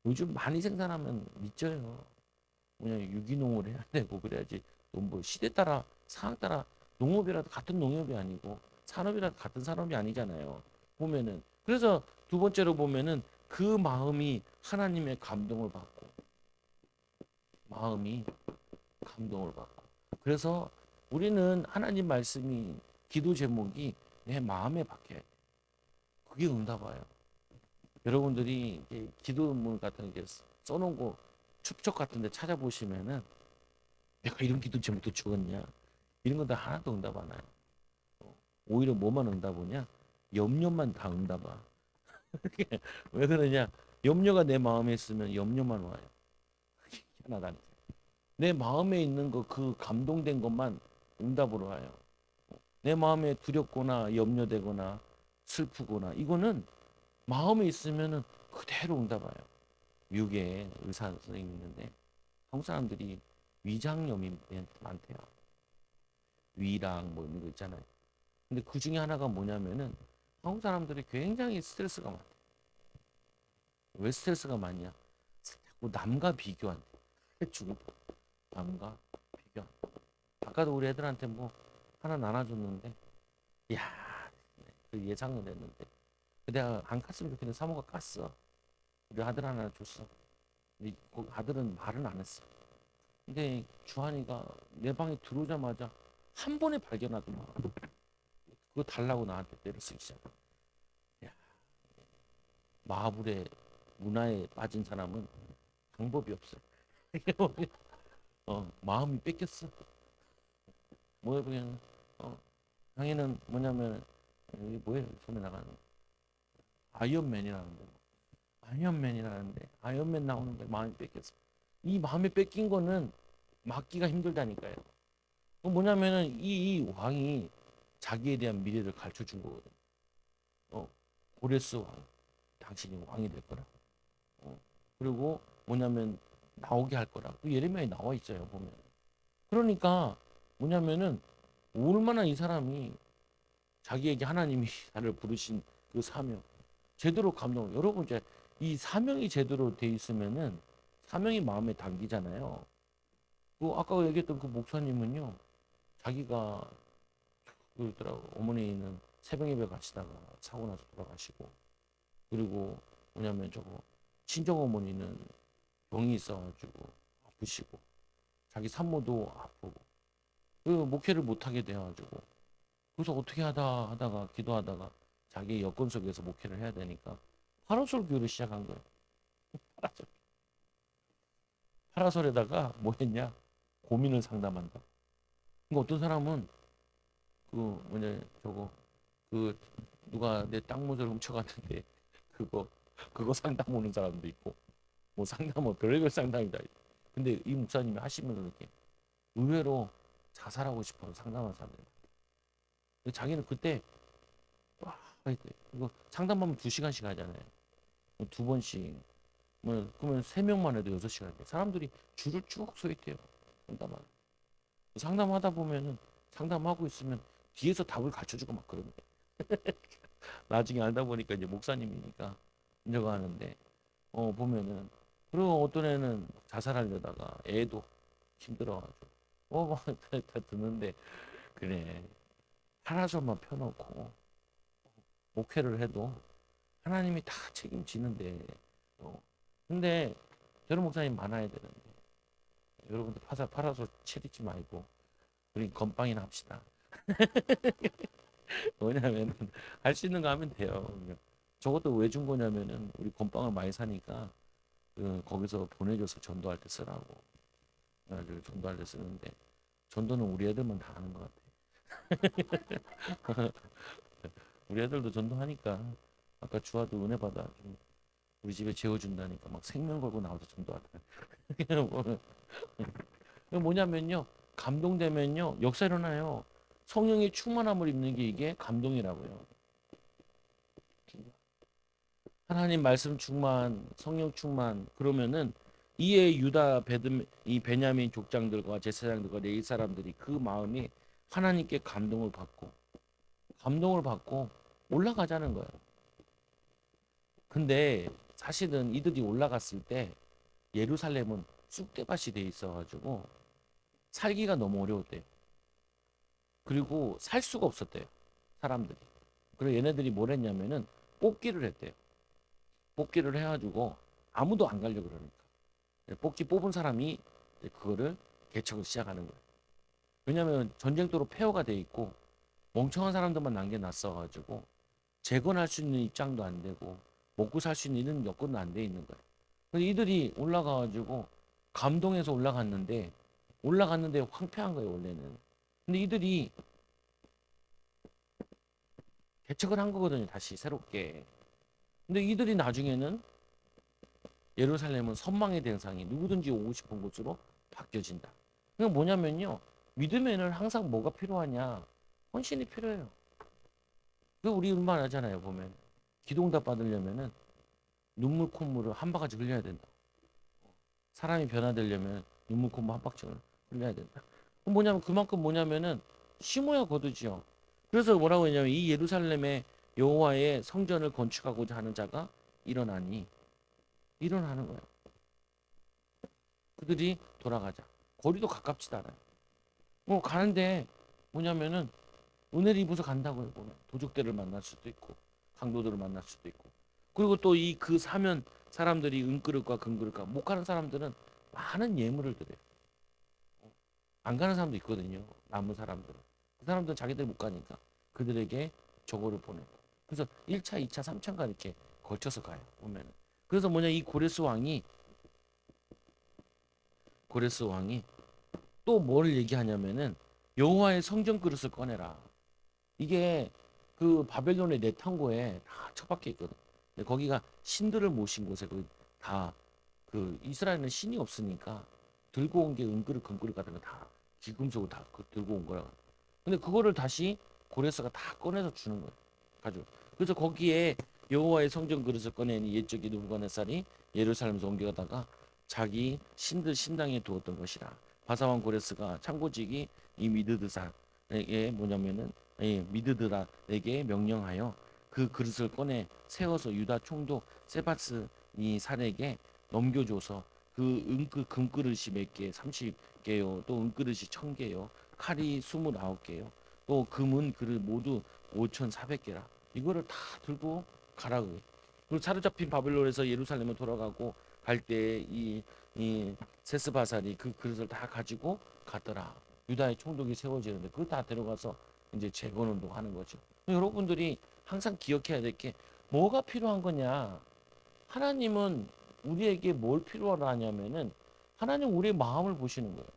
요즘 많이 생산하면 미쳐요. 그냥 유기농을 해야 되고 그래야지. 뭐 시대 따라 상황 따라 농업이라도 같은 농업이 아니고 산업이라도 같은 산업이 아니잖아요. 보면은 그래서 두 번째로 보면은 그 마음이 하나님의 감동을 받고 마음이 감동을 받고 그래서 우리는 하나님 말씀이 기도 제목이 내 마음에 박혀야 돼. 그게 응답 와요. 여러분들이 기도문 같은 게 써놓은 거 축적 같은 데 찾아보시면은 내가 이런 기도 제목도 적었냐 이런 건 다 하나도 응답 안 와요. 오히려 뭐만 응답 오냐 염려만 다 응답 와. 왜 그러냐 염려가 내 마음에 있으면 염려만 와요. 희한하다니. 내 마음에 있는 거 그 감동된 것만 응답으로 와요. 내 마음에 두렵거나 염려되거나 슬프거나 이거는 마음에 있으면은 그대로 응답 와요. 미국에 의사 선생님이 있는데 한국 사람들이 위장염이 많대요. 위랑 뭐 이런 거 있잖아요. 근데 그 중에 하나가 뭐냐면은 한국 사람들이 굉장히 스트레스가 많대. 왜 스트레스가 많냐? 자꾸 남과 비교한대. 죽음. 남과 비교. 아까도 우리 애들한테 뭐 하나 나눠줬는데, 야, 그 예상은 했는데, 내가 안 깠으면 좋겠는데 사모가 깠어. 우리 아들 하나 줬어. 근데 그 아들은 말은 안 했어. 근데 주한이가 내 방에 들어오자마자 한 번에 발견하더만. 그거 달라고 나한테 때를 쓰기 시작해. 야, 마하불의 문화에 빠진 사람은 방법이 없어. 마음이 뺏겼어. 뭐야 그냥 당연은 뭐냐면 여기 뭐예요 손에 나가는 아이언맨이라는데 아이언맨이라는데 아이언맨 나오는데 마음이 뺏겼어. 이 마음이 뺏긴 거는 막기가 힘들다니까요. 뭐냐면은 이 왕이 자기에 대한 미래를 가르쳐 준 거거든. 어, 고레스 왕, 당신이 왕이 될 거라. 그리고 뭐냐면 나오게 할 거라. 그 예레미야에 나와 있어요 보면. 그러니까 뭐냐면은 얼마나 이 사람이 자기에게 하나님이 나를 부르신 그 사명 제대로 감동. 여러분 이제 이 사명이 제대로 돼 있으면은 사명이 마음에 담기잖아요. 그 아까 얘기했던 그 목사님은요, 자기가 그러더라고 어머니는 새벽 예배 가시다가 사고 나서 돌아가시고 그리고 뭐냐면 저거 친정 어머니는 병이 있어가지고 아프시고 자기 산모도 아프고 그 목회를 못 하게 돼가지고 그래서 어떻게 하다가 기도하다가 자기 여건 속에서 목회를 해야 되니까 파라솔 교회를 시작한 거예요. 파라솔. 파라솔에다가 뭐 했냐? 고민을 상담한다. 그러니까 어떤 사람은 그 뭐냐 저거 그 누가 내 땅 모자를 훔쳐갔는데 그거 그거 상담 오는 사람도 있고 뭐 상담 뭐 별의별 상담이 다 있고. 근데 이 목사님이 하시면서 이렇게 의외로 자살하고 싶어서 상담한 사람들. 자기는 그때 와 이거 상담하면 2시간씩 하잖아요. 두 번씩 뭐 그러면 3명만 해도 6시간 돼. 사람들이 줄을 쭉 서 있대요. 상담하러. 상담하다 보면은 상담하고 있으면 뒤에서 답을 갖춰주고 막 그러는 거예요. 나중에 알다 보니까 이제 목사님이니까 인정가 하는데 보면은 그리고 어떤 애는 자살하려다가 애도 힘들어가지고 막 다 듣는데 그래 하나씩만 펴놓고 목회를 해도 하나님이 다 책임지는데 근데 저런 목사님 많아야 되는데 여러분들 팔아서 채리지 말고 우리 건빵이나 합시다. 왜냐하면 할 수 있는 거 하면 돼요. 저것도 왜 준 거냐면은 우리 건빵을 많이 사니까 거기서 보내줘서 전도할 때 쓰라고. 그래가지고 전도할 때 쓰는데 전도는 우리 애들만 다 하는 것 같아. 우리 애들도 전도하니까 아까 주아도 은혜 받아 좀 우리 집에 재워준다니까 막 생명 걸고 나와서 전도하더라. 뭐냐면요 감동되면요 역사 일어나요. 성령의 충만함을 입는 게 이게 감동이라고요. 하나님 말씀 충만, 성령 충만 그러면은 이에 유다 이 베냐민 족장들과 제사장들과 레위 사람들이 그 마음이 하나님께 감동을 받고 올라가자는 거예요. 근데 사실은 이들이 올라갔을 때 예루살렘은 쑥대밭이 돼 있어가지고 살기가 너무 어려웠대요. 그리고 살 수가 없었대요. 사람들이. 그래서 얘네들이 뭘 했냐면은 뽑기를 했대요. 뽑기를 해가지고 아무도 안 가려고 그러니까. 뽑기 뽑은 사람이 그거를 개척을 시작하는 거예요. 왜냐하면 전쟁터로 폐허가 돼 있고 멍청한 사람들만 남겨놨어가지고 재건할 수 있는 입장도 안 되고 먹고 살 수 있는 이런 여건도 안 돼 있는 거예요. 그래서 이들이 올라가가지고 감동해서 올라갔는데 황폐한 거예요 원래는. 근데 이들이 개척을 한 거거든요 다시 새롭게. 근데 이들이 나중에는 예루살렘은 선망의 대상이 누구든지 오고 싶은 곳으로 바뀌어진다. 그게 뭐냐면요. 믿음에는 항상 뭐가 필요하냐? 헌신이 필요해요. 그 우리 말 하잖아요. 보면 기도응답 받으려면은 눈물 콧물을 한 바가지 흘려야 된다. 사람이 변화되려면 눈물 콧물 한 바가지 흘려야 된다. 그만큼 뭐냐면은 심어야 거두지요. 그래서 뭐라고 했냐면 이 예루살렘의 여호와의 성전을 건축하고자 하는 자가 일어나니 일어나는 거예요. 그들이 돌아가자. 거리도 가깝지도 않아요. 뭐 가는데 뭐냐면은 은혜를 입어서 간다고요. 보면 도적들을 만날 수도 있고 강도들을 만날 수도 있고 그리고 또 이 그 사면 사람들이 은그릇과 금그릇과 못 가는 사람들은 많은 예물을 드려요. 안 가는 사람도 있거든요. 남은 사람들은 그 사람들은 자기들 못 가니까 그들에게 저거를 보내고 그래서 1차, 2차, 3차가 이렇게 걸쳐서 가요. 보면은 그래서 뭐냐 이 고레스 왕이 또 뭘 얘기하냐면은 여호와의 성전 그릇을 꺼내라. 이게 그 바벨론의 내탕고에 다 처박혀 있거든. 근데 거기가 신들을 모신 곳에 그 이스라엘은 신이 없으니까 들고 온 게 은그릇 금그릇 같은 거 다 귀금속을 다 들고 온 거라. 근데 그거를 다시 고레스가 다 꺼내서 주는 거예요. 가지고. 그래서 거기에 여호와의 성전 그릇을 꺼내니 옛적이 느부갓네살이 예루살렘에서 옮겨가다가 자기 신들 신당에 두었던 것이라. 바사왕 고레스가 창고직이 이 미드드사에게 뭐냐면은 미드드라에게 명령하여 그 그릇을 꺼내 세워서 유다 총독 세바스 이 살에게 넘겨줘서 그 금그릇이 몇 개, 30개요. 또 은그릇이 1000개요. 칼이 29개요. 또 금은 그릇 모두 5400개라. 이거를 다 들고 가라고. 그리고 사로잡힌 바벨론에서 예루살렘을 돌아가고 갈 때 이 세스바살이 그 그릇을 다 가지고 갔더라. 유다의 총독이 세워지는데 그거 다 데려가서 이제 재건운동 하는 거죠. 여러분들이 항상 기억해야 될 게 뭐가 필요한 거냐? 하나님은 우리에게 뭘 필요로 하냐면은 하나님 우리의 마음을 보시는 거예요.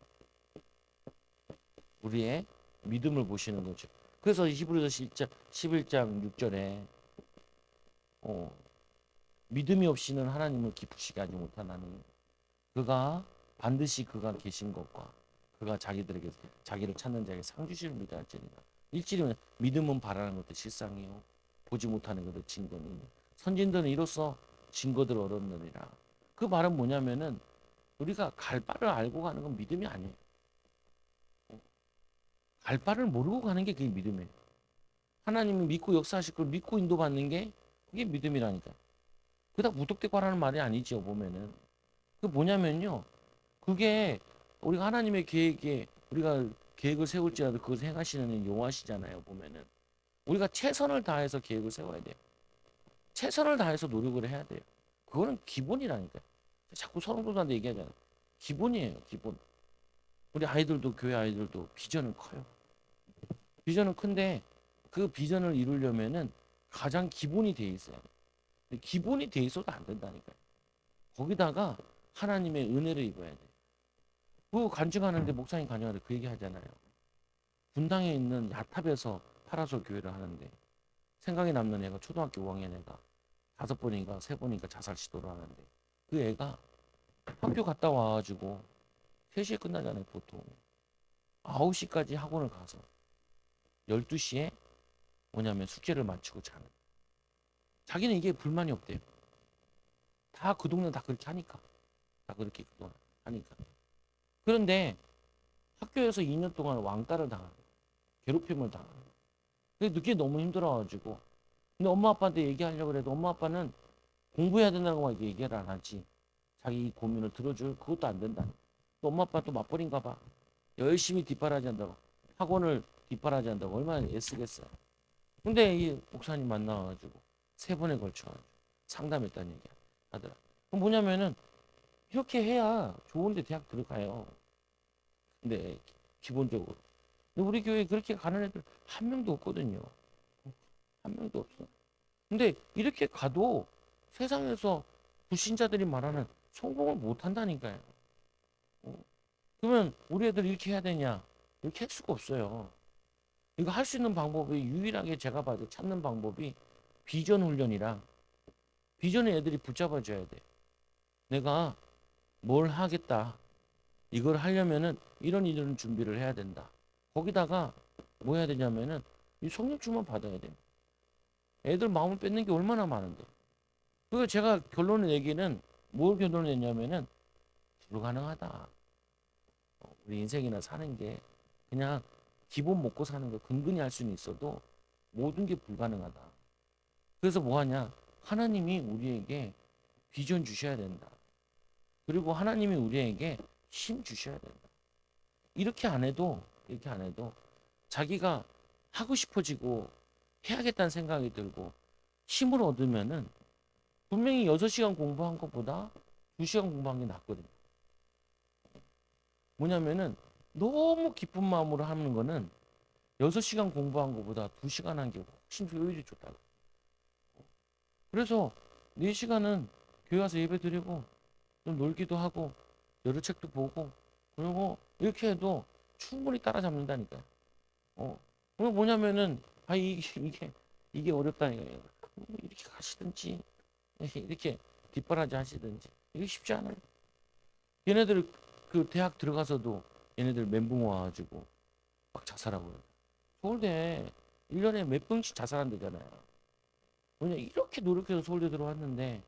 우리의 믿음을 보시는 거죠. 그래서 히브리서 11장 6절에 믿음이 없이는 하나님을 기쁘시게 하지 못하나니 그가 반드시 그가 계신 것과 그가 자기들에게 자기를 찾는 자에게 상 주시는 믿어 할지니라. 일절이면 믿음은 바라는 것도 실상이요 보지 못하는 것도 증거니 선진들은 이로써 증거들 얻었느니라. 그 말은 뭐냐면은 우리가 갈 바를 알고 가는 건 믿음이 아니에요. 갈 바를 모르고 가는 게 그게 믿음이에요. 하나님이 믿고 역사하실 걸 믿고 인도받는 게 그게 믿음이라니까. 그다 무턱대고 하라는 말이 아니죠. 보면은 그 뭐냐면요. 그게 우리가 하나님의 계획에 우리가 계획을 세울지라도 그걸 행하시는 여호와시잖아요. 보면은 우리가 최선을 다해서 계획을 세워야 돼요. 최선을 다해서 노력을 해야 돼요. 그거는 기본이라니까요. 자꾸 성도들한테 얘기하잖아요. 기본이에요, 기본. 우리 아이들도 교회 아이들도 비전은 커요. 비전은 큰데 그 비전을 이루려면은 가장 기본이 돼 있어요. 기본이 돼 있어도 안 된다니까요. 거기다가 하나님의 은혜를 입어야 돼. 그 간증하는데 목사님 간증하는데 그 얘기 하잖아요. 분당에 있는 야탑에서 파라솔 교회를 하는데 생각이 남는 애가 초등학교 5학년 애가 5번인가 3번인가 자살 시도를 하는데 그 애가 학교 갔다 와가지고 3시에 끝나잖아요 보통. 9시까지 학원을 가서 12시에 뭐냐면 숙제를 마치고 자는. 자기는 이게 불만이 없대요. 다 그 동네 다 그렇게 하니까. 다 그렇게 그동안 하니까. 그런데 학교에서 2년 동안 왕따를 당하는 거예요. 괴롭힘을 당하는 거예요. 근데 그게 너무 힘들어가지고 근데 엄마 아빠한테 얘기하려고 해도 엄마 아빠는 공부해야 된다는 것만 얘기를 안 하지 자기 고민을 들어줄 그것도 안 된다. 또 엄마 아빠 또 맞벌인가 봐. 열심히 뒷바라지 한다고 학원을 뒷바라지 한다고 얼마나 애쓰겠어요. 근데 이 목사님 만나가지고 3번에 걸쳐가지고 상담했다는 얘기 하더라. 그럼 뭐냐면은 이렇게 해야 좋은데 대학 들어가요. 근데 기본적으로. 근데 우리 교회에 그렇게 가는 애들 한 명도 없거든요. 한 명도 없어. 근데 이렇게 가도 세상에서 불신자들이 말하는 성공을 못 한다니까요. 어, 그러면 우리 애들 이렇게 해야 되냐? 이렇게 할 수가 없어요. 이거 할 수 있는 방법이 유일하게 제가 봐도 찾는 방법이 비전 훈련이랑 비전의 애들이 붙잡아줘야 돼. 내가 뭘 하겠다. 이걸 하려면은 이런 준비를 해야 된다. 거기다가 뭐 해야 되냐면은 이 성령 충만 받아야 돼. 애들 마음을 뺏는 게 얼마나 많은데. 그래서 제가 결론을 내기는 뭘 결론을 냈냐면은 불가능하다. 우리 인생이나 사는 게 그냥 기본 먹고 사는 거 근근히 할 수는 있어도 모든 게 불가능하다. 그래서 뭐 하냐? 하나님이 우리에게 비전 주셔야 된다. 그리고 하나님이 우리에게 힘 주셔야 된다. 이렇게 안 해도 자기가 하고 싶어지고 해야겠다는 생각이 들고 힘을 얻으면은 분명히 6시간 공부한 것보다 2시간 공부한 게 낫거든요. 뭐냐면은 너무 기쁜 마음으로 하는 거는 6시간 공부한 것보다 2시간 한 게 훨씬 효율이 좋다고. 그래서 4시간은 교회 와서 예배 드리고 좀 놀기도 하고 여러 책도 보고 그리고 이렇게 해도 충분히 따라잡는다니까요. 그거 뭐냐면은 이게 어렵다니까요. 이렇게 가시든지 이렇게 뒷바라지 하시든지 이게 쉽지 않아요. 얘네들 그 대학 들어가서도 얘네들 멘붕 와가지고 막 자살하고 그래요. 서울대 1년에 몇 명씩 자살한다잖아요. 왜냐 이렇게 노력해서 서울대 들어왔는데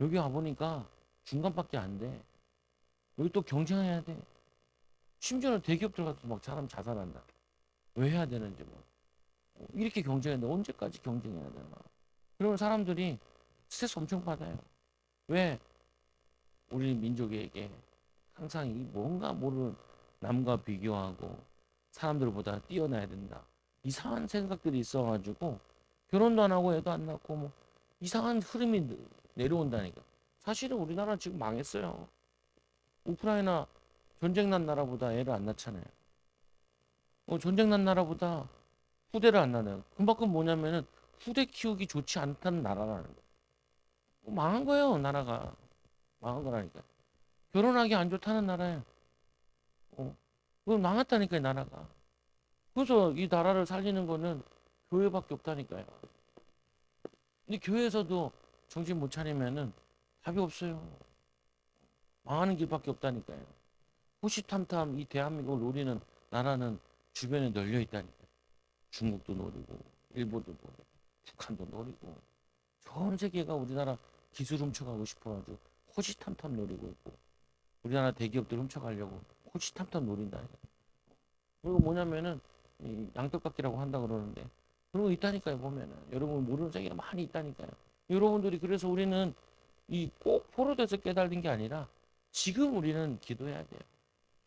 여기 와보니까 중간밖에 안 돼. 여기 또 경쟁해야 돼. 심지어는 대기업 들어가서 막 사람 자살한다. 왜 해야 되는지 뭐. 이렇게 경쟁했는데 언제까지 경쟁해야 되나. 그러면 사람들이 스트레스 엄청 받아요. 왜? 우리 민족에게 항상 이 뭔가 모르는 남과 비교하고 사람들보다 뛰어나야 된다. 이상한 생각들이 있어가지고 결혼도 안 하고 애도 안 낳고 뭐 이상한 흐름이 내려온다니까. 사실은 우리나라 지금 망했어요. 우크라이나 전쟁 난 나라보다 애를 안 낳잖아요. 전쟁 난 나라보다 후대를 안 낳아요. 그만큼 뭐냐면은 후대 키우기 좋지 않다는 나라라는 거예요. 망한 거예요, 나라가. 망한 거라니까. 결혼하기 안 좋다는 나라예요. 그건 망했다니까요, 나라가. 그래서 이 나라를 살리는 거는 교회밖에 없다니까요. 근데 교회에서도 정신 못 차리면은 답이 없어요. 망하는 길밖에 없다니까요. 호시탐탐 이 대한민국을 노리는 나라는 주변에 널려 있다니까요. 중국도 노리고, 일본도 노리고, 북한도 노리고, 전 세계가 우리나라 기술 훔쳐가고 싶어가지고 호시탐탐 노리고 있고, 우리나라 대기업들 훔쳐가려고 호시탐탐 노린다니까요. 그리고 뭐냐면은 이 양떡깎이라고 한다 그러는데 그런 거 있다니까요. 보면은 여러분 모르는 세계가 많이 있다니까요. 여러분들이 그래서 우리는 이 꼭 포로돼서 깨달은 게 아니라 지금 우리는 기도해야 돼요.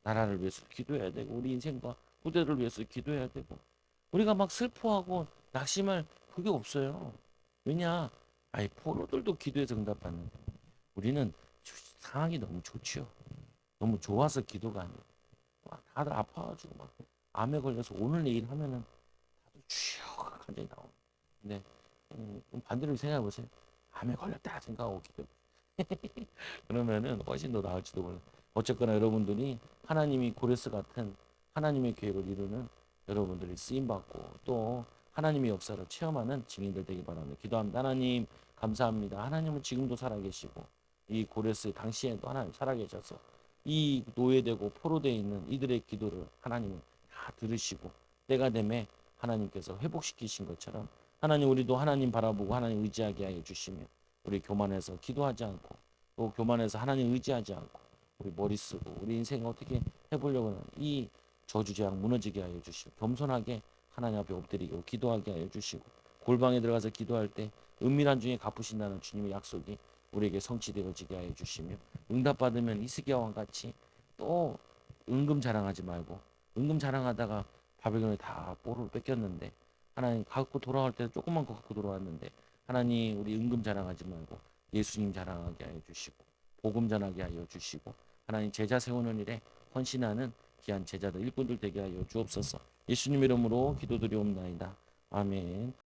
나라를 위해서 기도해야 되고 우리 인생과 후대를 위해서 기도해야 되고 우리가 막 슬퍼하고 낙심할 그게 없어요. 왜냐? 아이 포로들도 기도해서 응답받는다. 우리는 상황이 너무 좋지요. 너무 좋아서 기도가 아니에요. 막 다들 아파가지고 막 암에 걸려서 오늘 내일 하면은 다들 주여 간절히 나오고. 근데 그럼 반대로 생각해 보세요. 암에 걸렸다 생각하고 기도. 그러면은 훨씬 더 나을지도 몰라요. 어쨌거나 여러분들이 하나님이 고레스 같은 하나님의 계획을 이루는 여러분들이 쓰임 받고 또 하나님의 역사를 체험하는 증인들 되기 바랍니다. 기도합니다. 하나님 감사합니다. 하나님은 지금도 살아계시고 이 고레스 당시에도 하나님 살아계셔서 이 노예되고 포로되어 있는 이들의 기도를 하나님은 다 들으시고 때가 되매 하나님께서 회복시키신 것처럼 하나님 우리도 하나님 바라보고 하나님 의지하게 하여 주시며 우리 교만해서 기도하지 않고 또 교만해서 하나님 의지하지 않고 우리 머리 쓰고 우리 인생 어떻게 해보려고 하는 이 저주제약 무너지게 하여 주시고 겸손하게 하나님 앞에 엎드리고 기도하게 하여 주시고 골방에 들어가서 기도할 때 은밀한 중에 갚으신다는 주님의 약속이 우리에게 성취되어지게 하여 주시며 응답받으면 이스기야와 왕 같이 또 은금 자랑하지 말고 은금 자랑하다가 바벨론에 다 뽀를 뺏겼는데 하나님 갖고 돌아올 때 조금만 거 갖고 돌아왔는데 하나님 우리 은금 자랑하지 말고 예수님 자랑하게 하여 주시고 복음 전하게 하여 주시고 하나님 제자 세우는 일에 헌신하는 귀한 제자들 일꾼들 되게 하여 주옵소서. 예수님 이름으로 기도드리옵나이다. 아멘.